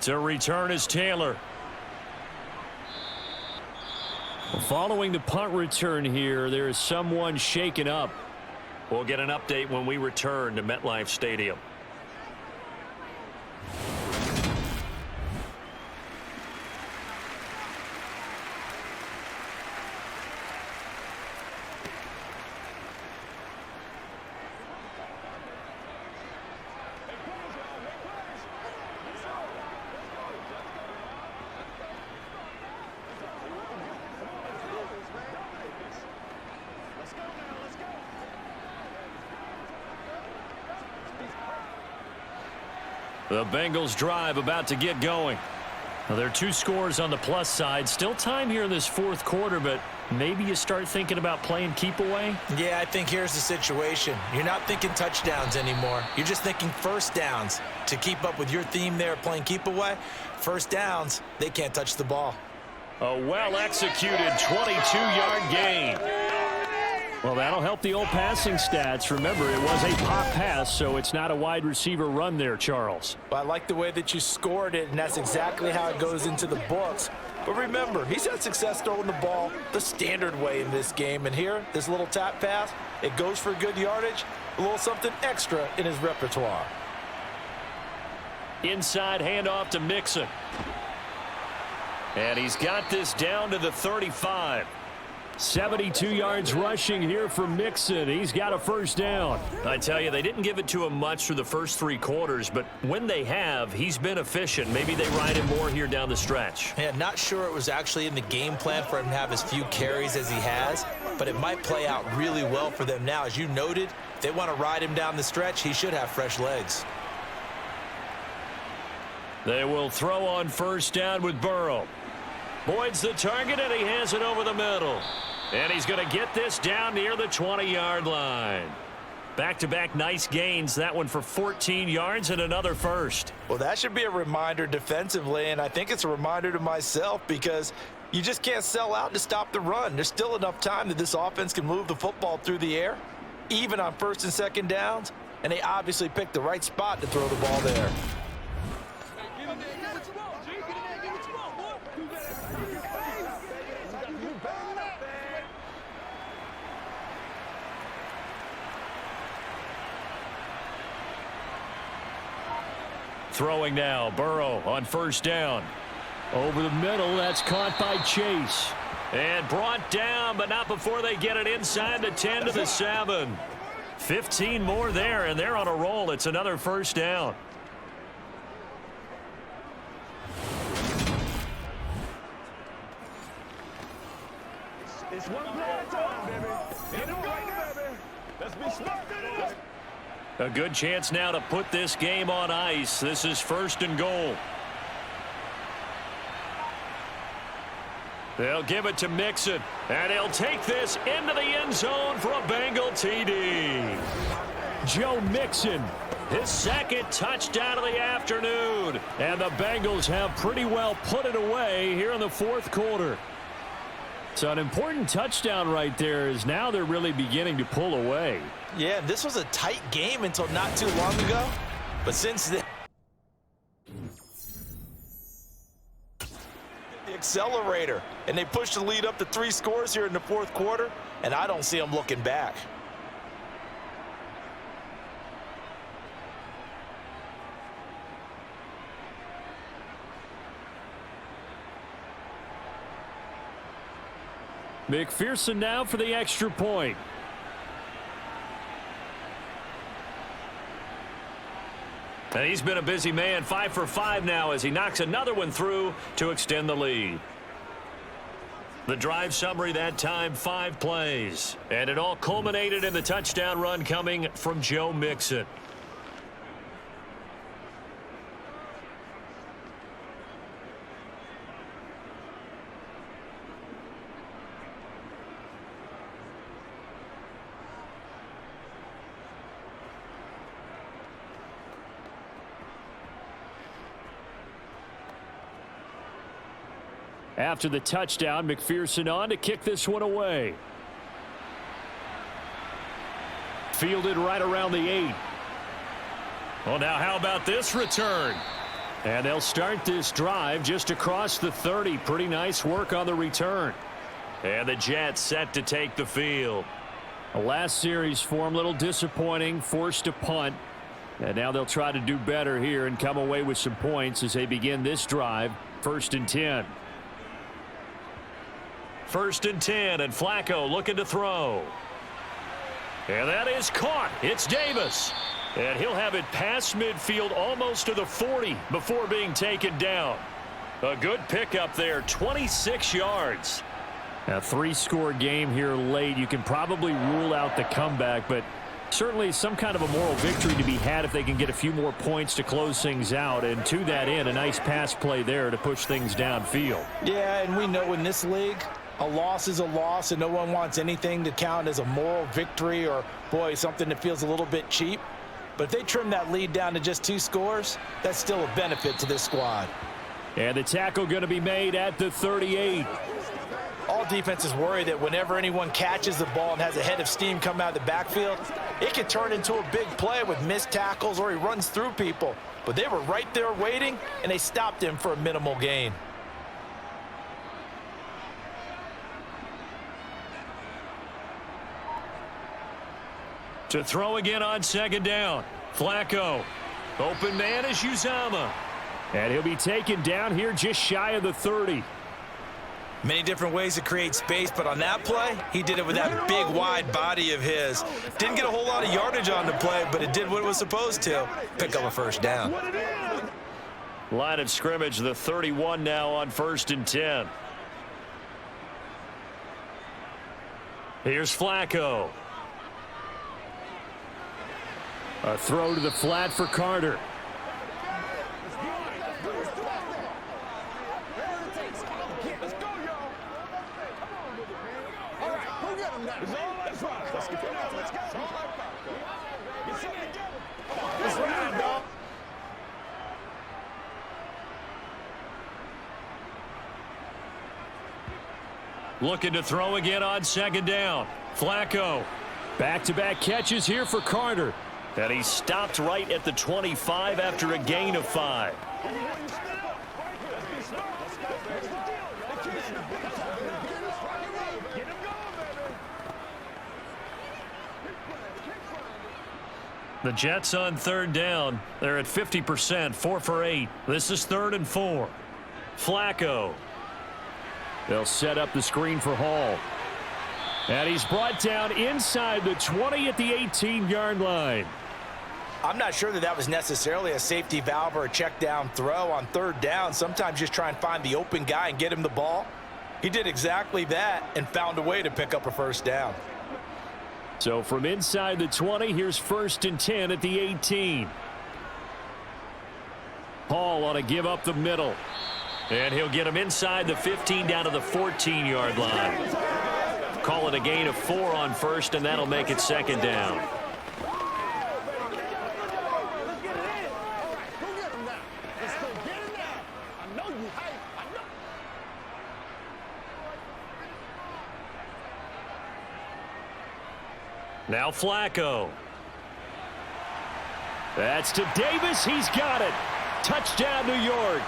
To return is Taylor. Following the punt return here, there is someone shaken up. We'll get an update when we return to MetLife Stadium. The Bengals drive about to get going. Well, there are 2 scores on the plus side. Still time here in this 4th quarter, but maybe you start thinking about playing keep away? Yeah, I think here's the situation. You're not thinking touchdowns anymore. You're just thinking 1st downs. To keep up with your theme there, playing keep away, 1st downs, they can't touch the ball. A well-executed 22-yard gain. Well, that'll help the old passing stats. Remember, it was a pop pass, so it's not a wide receiver run there, Charles. Well, I like the way that you scored it, and that's exactly how it goes into the books. But remember, he's had success throwing the ball the standard way in this game. And here, this little tap pass, it goes for good yardage, a little something extra in his repertoire. Inside handoff to Mixon. And he's got this down to the 35. 72 yards rushing here for Mixon. He's got a 1st down. I tell you, they didn't give it to him much through the first 3 quarters, but when they have, he's been efficient. Maybe they ride him more here down the stretch. Yeah, not sure it was actually in the game plan for him to have as few carries as he has, but it might play out really well for them now. As you noted, if they want to ride him down the stretch, he should have fresh legs. They will throw on 1st down with Burrow. Boyd's the target, and he has it over the middle. And he's going to get this down near the 20-yard line. Back-to-back nice gains. That one for 14 yards and another 1st. Well, that should be a reminder defensively, and I think it's a reminder to myself because you just can't sell out to stop the run. There's still enough time that this offense can move the football through the air, even on 1st and 2nd downs, and they obviously picked the right spot to throw the ball there. Throwing now, Burrow on 1st down. Over the middle, that's caught by Chase. And brought down, but not before they get it inside the 10 to the 7. 15 more there, and they're on a roll. It's another 1st down. It's one play at a time, baby. Get it right, baby. Let's be smart. A good chance now to put this game on ice. This is 1st and goal. They'll give it to Mixon, and he'll take this into the end zone for a Bengal TD. Joe Mixon. His second touchdown of the afternoon. And the Bengals have pretty well put it away here in the fourth quarter. So an important touchdown right there is now they're really beginning to pull away. Yeah, this was a tight game until not too long ago. But since then, the accelerator. And they pushed the lead up to 3 scores here in the fourth quarter. And I don't see them looking back. McPherson now for the extra point. And he's been a busy man, 5 for 5 now as he knocks another one through to extend the lead. The drive summary that time, 5 plays. And it all culminated in the touchdown run coming from Joe Mixon. After the touchdown, McPherson on to kick this one away. Fielded right around the 8. Well, now how about this return? And they'll start this drive just across the 30. Pretty nice work on the return. And the Jets set to take the field. The last series for them, a little disappointing, forced a punt. And now they'll try to do better here and come away with some points as they begin this drive, 1st and 10. 1st and 10, and Flacco looking to throw. And that is caught. It's Davis. And he'll have it past midfield almost to the 40 before being taken down. A good pickup there, 26 yards. A 3-score game here late. You can probably rule out the comeback, but certainly some kind of a moral victory to be had if they can get a few more points to close things out. And to that end, a nice pass play there to push things downfield. Yeah, and we know in this league, a loss is a loss, and no one wants anything to count as a moral victory or, boy, something that feels a little bit cheap. But if they trim that lead down to just 2 scores, that's still a benefit to this squad. And the tackle going to be made at the 38. All defenses worry that whenever anyone catches the ball and has a head of steam come out of the backfield, it can turn into a big play with missed tackles or he runs through people. But they were right there waiting, and they stopped him for a minimal gain. To throw again on 2nd down. Flacco. Open man is Uzama. And he'll be taken down here just shy of the 30. Many different ways to create space, but on that play, he did it with that big, wide body of his. Didn't get a whole lot of yardage on the play, but it did what it was supposed to. Pick up a 1st down. Line of scrimmage, the 31 now on 1st and 10. Here's Flacco. A throw to the flat for Carter. Looking to throw again on 2nd down. Flacco. Back-to-back catches here for Carter. And he stopped right at the 25 after a gain of 5. The Jets on 3rd down. They're at 50%, 4 for 8. This is 3rd and 4. Flacco. They'll set up the screen for Hall. And he's brought down inside the 20 at the 18-yard line. I'm not sure that was necessarily a safety valve or a check down throw on 3rd down. Sometimes just try and find the open guy and get him the ball. He did exactly that and found a way to pick up a 1st down. So from inside the 20, here's 1st and 10 at the 18. Hall on a give up the middle. And he'll get him inside the 15 down to the 14-yard line. Call it a gain of 4 on 1st, and that'll make it 2nd down. Now Flacco. That's to Davis. He's got it. Touchdown, New York.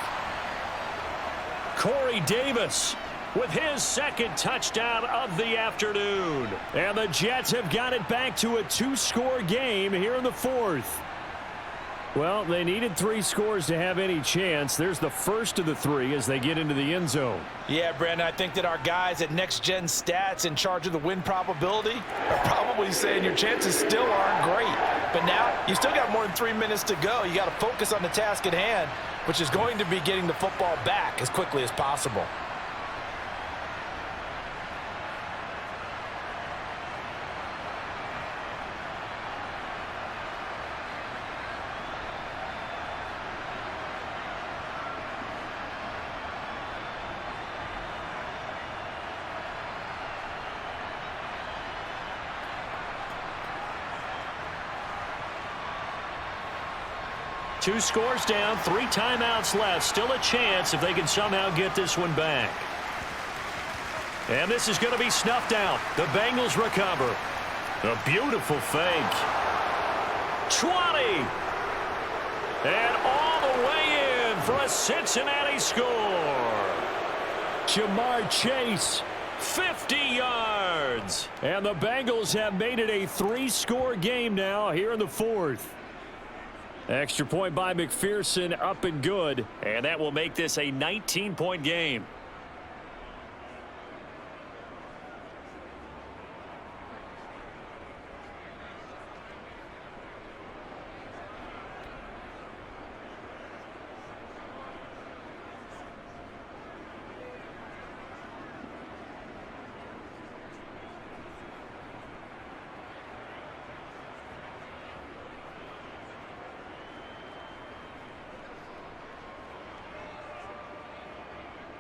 Corey Davis with his second touchdown of the afternoon. And the Jets have got it back to a 2-score game here in the fourth. Well, they needed 3 scores to have any chance. There's the first of the 3 as they get into the end zone. Yeah, Brandon, I think that our guys at Next Gen Stats in charge of the win probability are probably saying your chances still aren't great. But now you still got more than 3 minutes to go. You got to focus on the task at hand, which is going to be getting the football back as quickly as possible. Two scores down, 3 timeouts left. Still a chance if they can somehow get this one back. And this is going to be snuffed out. The Bengals recover. A beautiful fake. 20. And all the way in for a Cincinnati score. Jamar Chase, 50 yards. And the Bengals have made it a 3-score game now here in the fourth. Extra point by McPherson, up and good. And that will make this a 19-point game.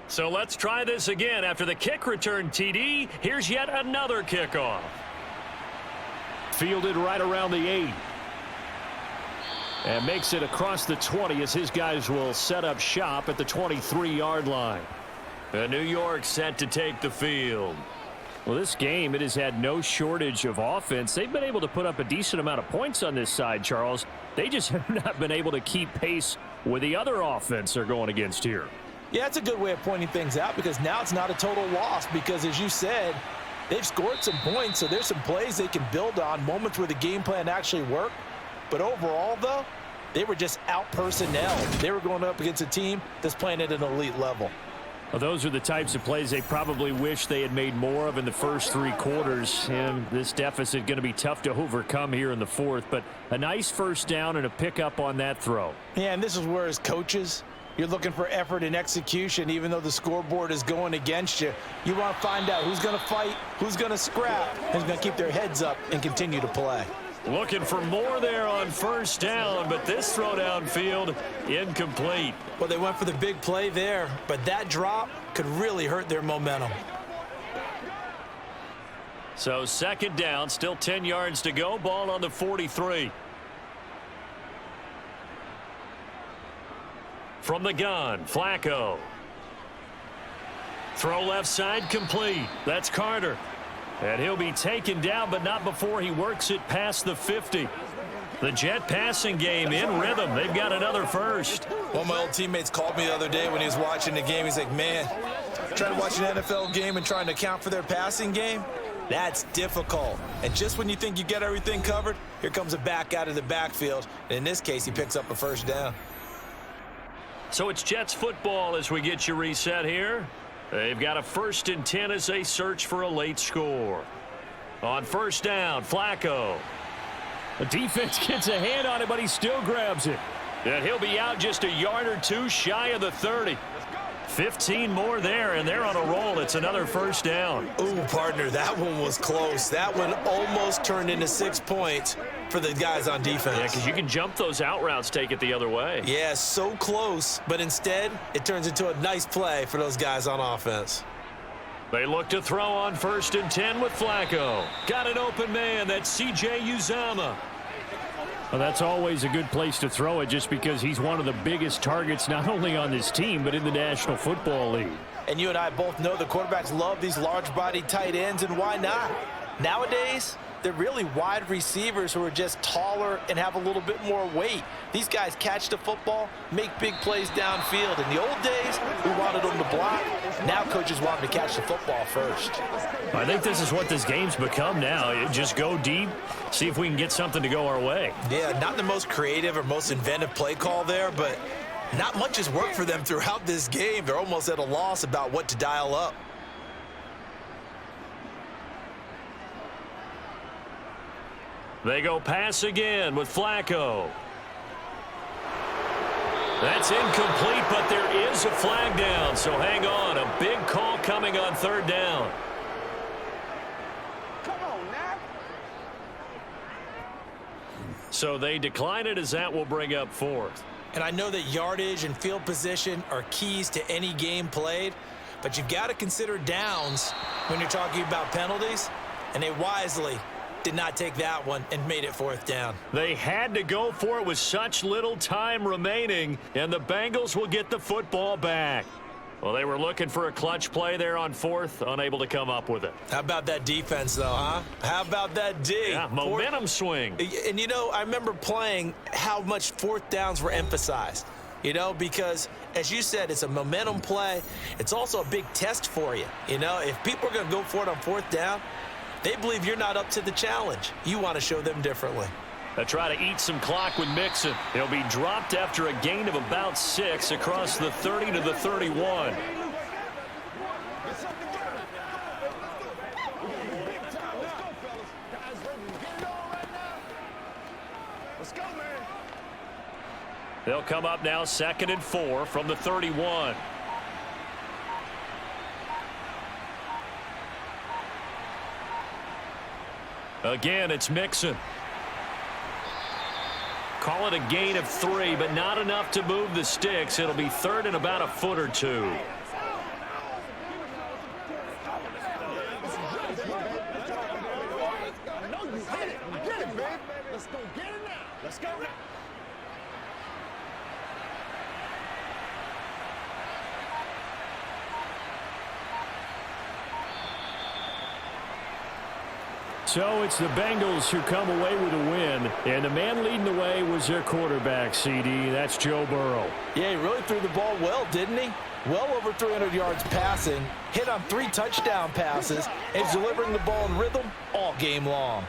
So let's try this again. After the kick return TD, here's yet another kickoff. Fielded right around the 8. And makes it across the 20 as his guys will set up shop at the 23-yard line. New York set to take the field. Well, this game, it has had no shortage of offense. They've been able to put up a decent amount of points on this side, Charles. They just have not been able to keep pace with the other offense they're going against here. Yeah, it's a good way of pointing things out because now it's not a total loss because, as you said, they've scored some points, so there's some plays they can build on, moments where the game plan actually worked. But overall, though, they were just out-personnel. They were going up against a team that's playing at an elite level. Well, those are the types of plays they probably wish they had made more of in the first 3 quarters. And this deficit going to be tough to overcome here in the fourth. But a nice first down and a pickup on that throw. Yeah, and this is where, as coaches, you're looking for effort and execution. Even though the scoreboard is going against you, you want to find out who's going to fight, who's going to scrap, who's going to keep their heads up and continue to play. Looking for more there on first down, but this throw downfield incomplete. Well, they went for the big play there, but that drop could really hurt their momentum. So second down, still 10 yards to go. Ball on the 43. From the gun, Flacco. Throw left side complete. That's Carter. And he'll be taken down, but not before he works it past the 50. The Jet passing game in rhythm. They've got another first. One of my old teammates called me the other day when he was watching the game. He's like, man, trying to watch an NFL game and trying to account for their passing game, that's difficult. And just when you think you get everything covered, here comes a back out of the backfield. And in this case, he picks up a first down. So it's Jets football as we get you reset here. They've got a 1st and 10 as they search for a late score. On first down, Flacco. The defense gets a hand on it, but he still grabs it. And he'll be out just a yard or 2 shy of the 30. 15 more there, and they're on a roll. It's another first down. Ooh, partner, that one was close. That one almost turned into 6 points for the guys on defense. Yeah, because you can jump those out routes, take it the other way. Yeah, so close, but instead it turns into a nice play for those guys on offense. They look to throw on 1st and 10 with Flacco. Got an open man. That's C.J. Uzomah. Well, that's always a good place to throw it just because he's one of the biggest targets not only on this team but in the National Football League. And you and I both know the quarterbacks love these large-bodied tight ends, and why not? Nowadays, they're really wide receivers who are just taller and have a little bit more weight. These guys catch the football, make big plays downfield. In the old days, we wanted them to block. Now coaches want them to catch the football first. I think this is what this game's become now. Just go deep, see if we can get something to go our way. Yeah, not the most creative or most inventive play call there, but not much has worked for them throughout this game. They're almost at a loss about what to dial up. They go pass again with Flacco. That's incomplete, but there is a flag down, so hang on. A big call coming on third down. Come on now. So they decline it, as that will bring up fourth. And I know that yardage and field position are keys to any game played, but you've got to consider downs when you're talking about penalties, and they wisely did not take that one and made it fourth down. They had to go for it with such little time remaining, and the Bengals will get the football back. Well, they were looking for a clutch play there on fourth, unable to come up with it. How about that defense, though, huh? How about that D? Yeah, momentum swing. And, you know, I remember playing how much fourth downs were emphasized, you know, because, as you said, it's a momentum play. It's also a big test for you. You know, if people are going to go for it on fourth down, they believe you're not up to the challenge. You want to show them differently. They try to eat some clock with Mixon. He'll be dropped after a gain of about 6 across the 30 to the 31. They'll come up now 2nd and 4 from the 31. Again, it's Mixon. Call it a gain of 3, but not enough to move the sticks. It'll be 3rd and about a foot or 2. No, you hit it. Get it, man. Let's go get it now. Let's go now. So it's the Bengals who come away with a win, and the man leading the way was their quarterback, CD. That's Joe Burrow. Yeah, he really threw the ball well, didn't he? Well over 300 yards passing, hit on 3 touchdown passes, and he's delivering the ball in rhythm all game long.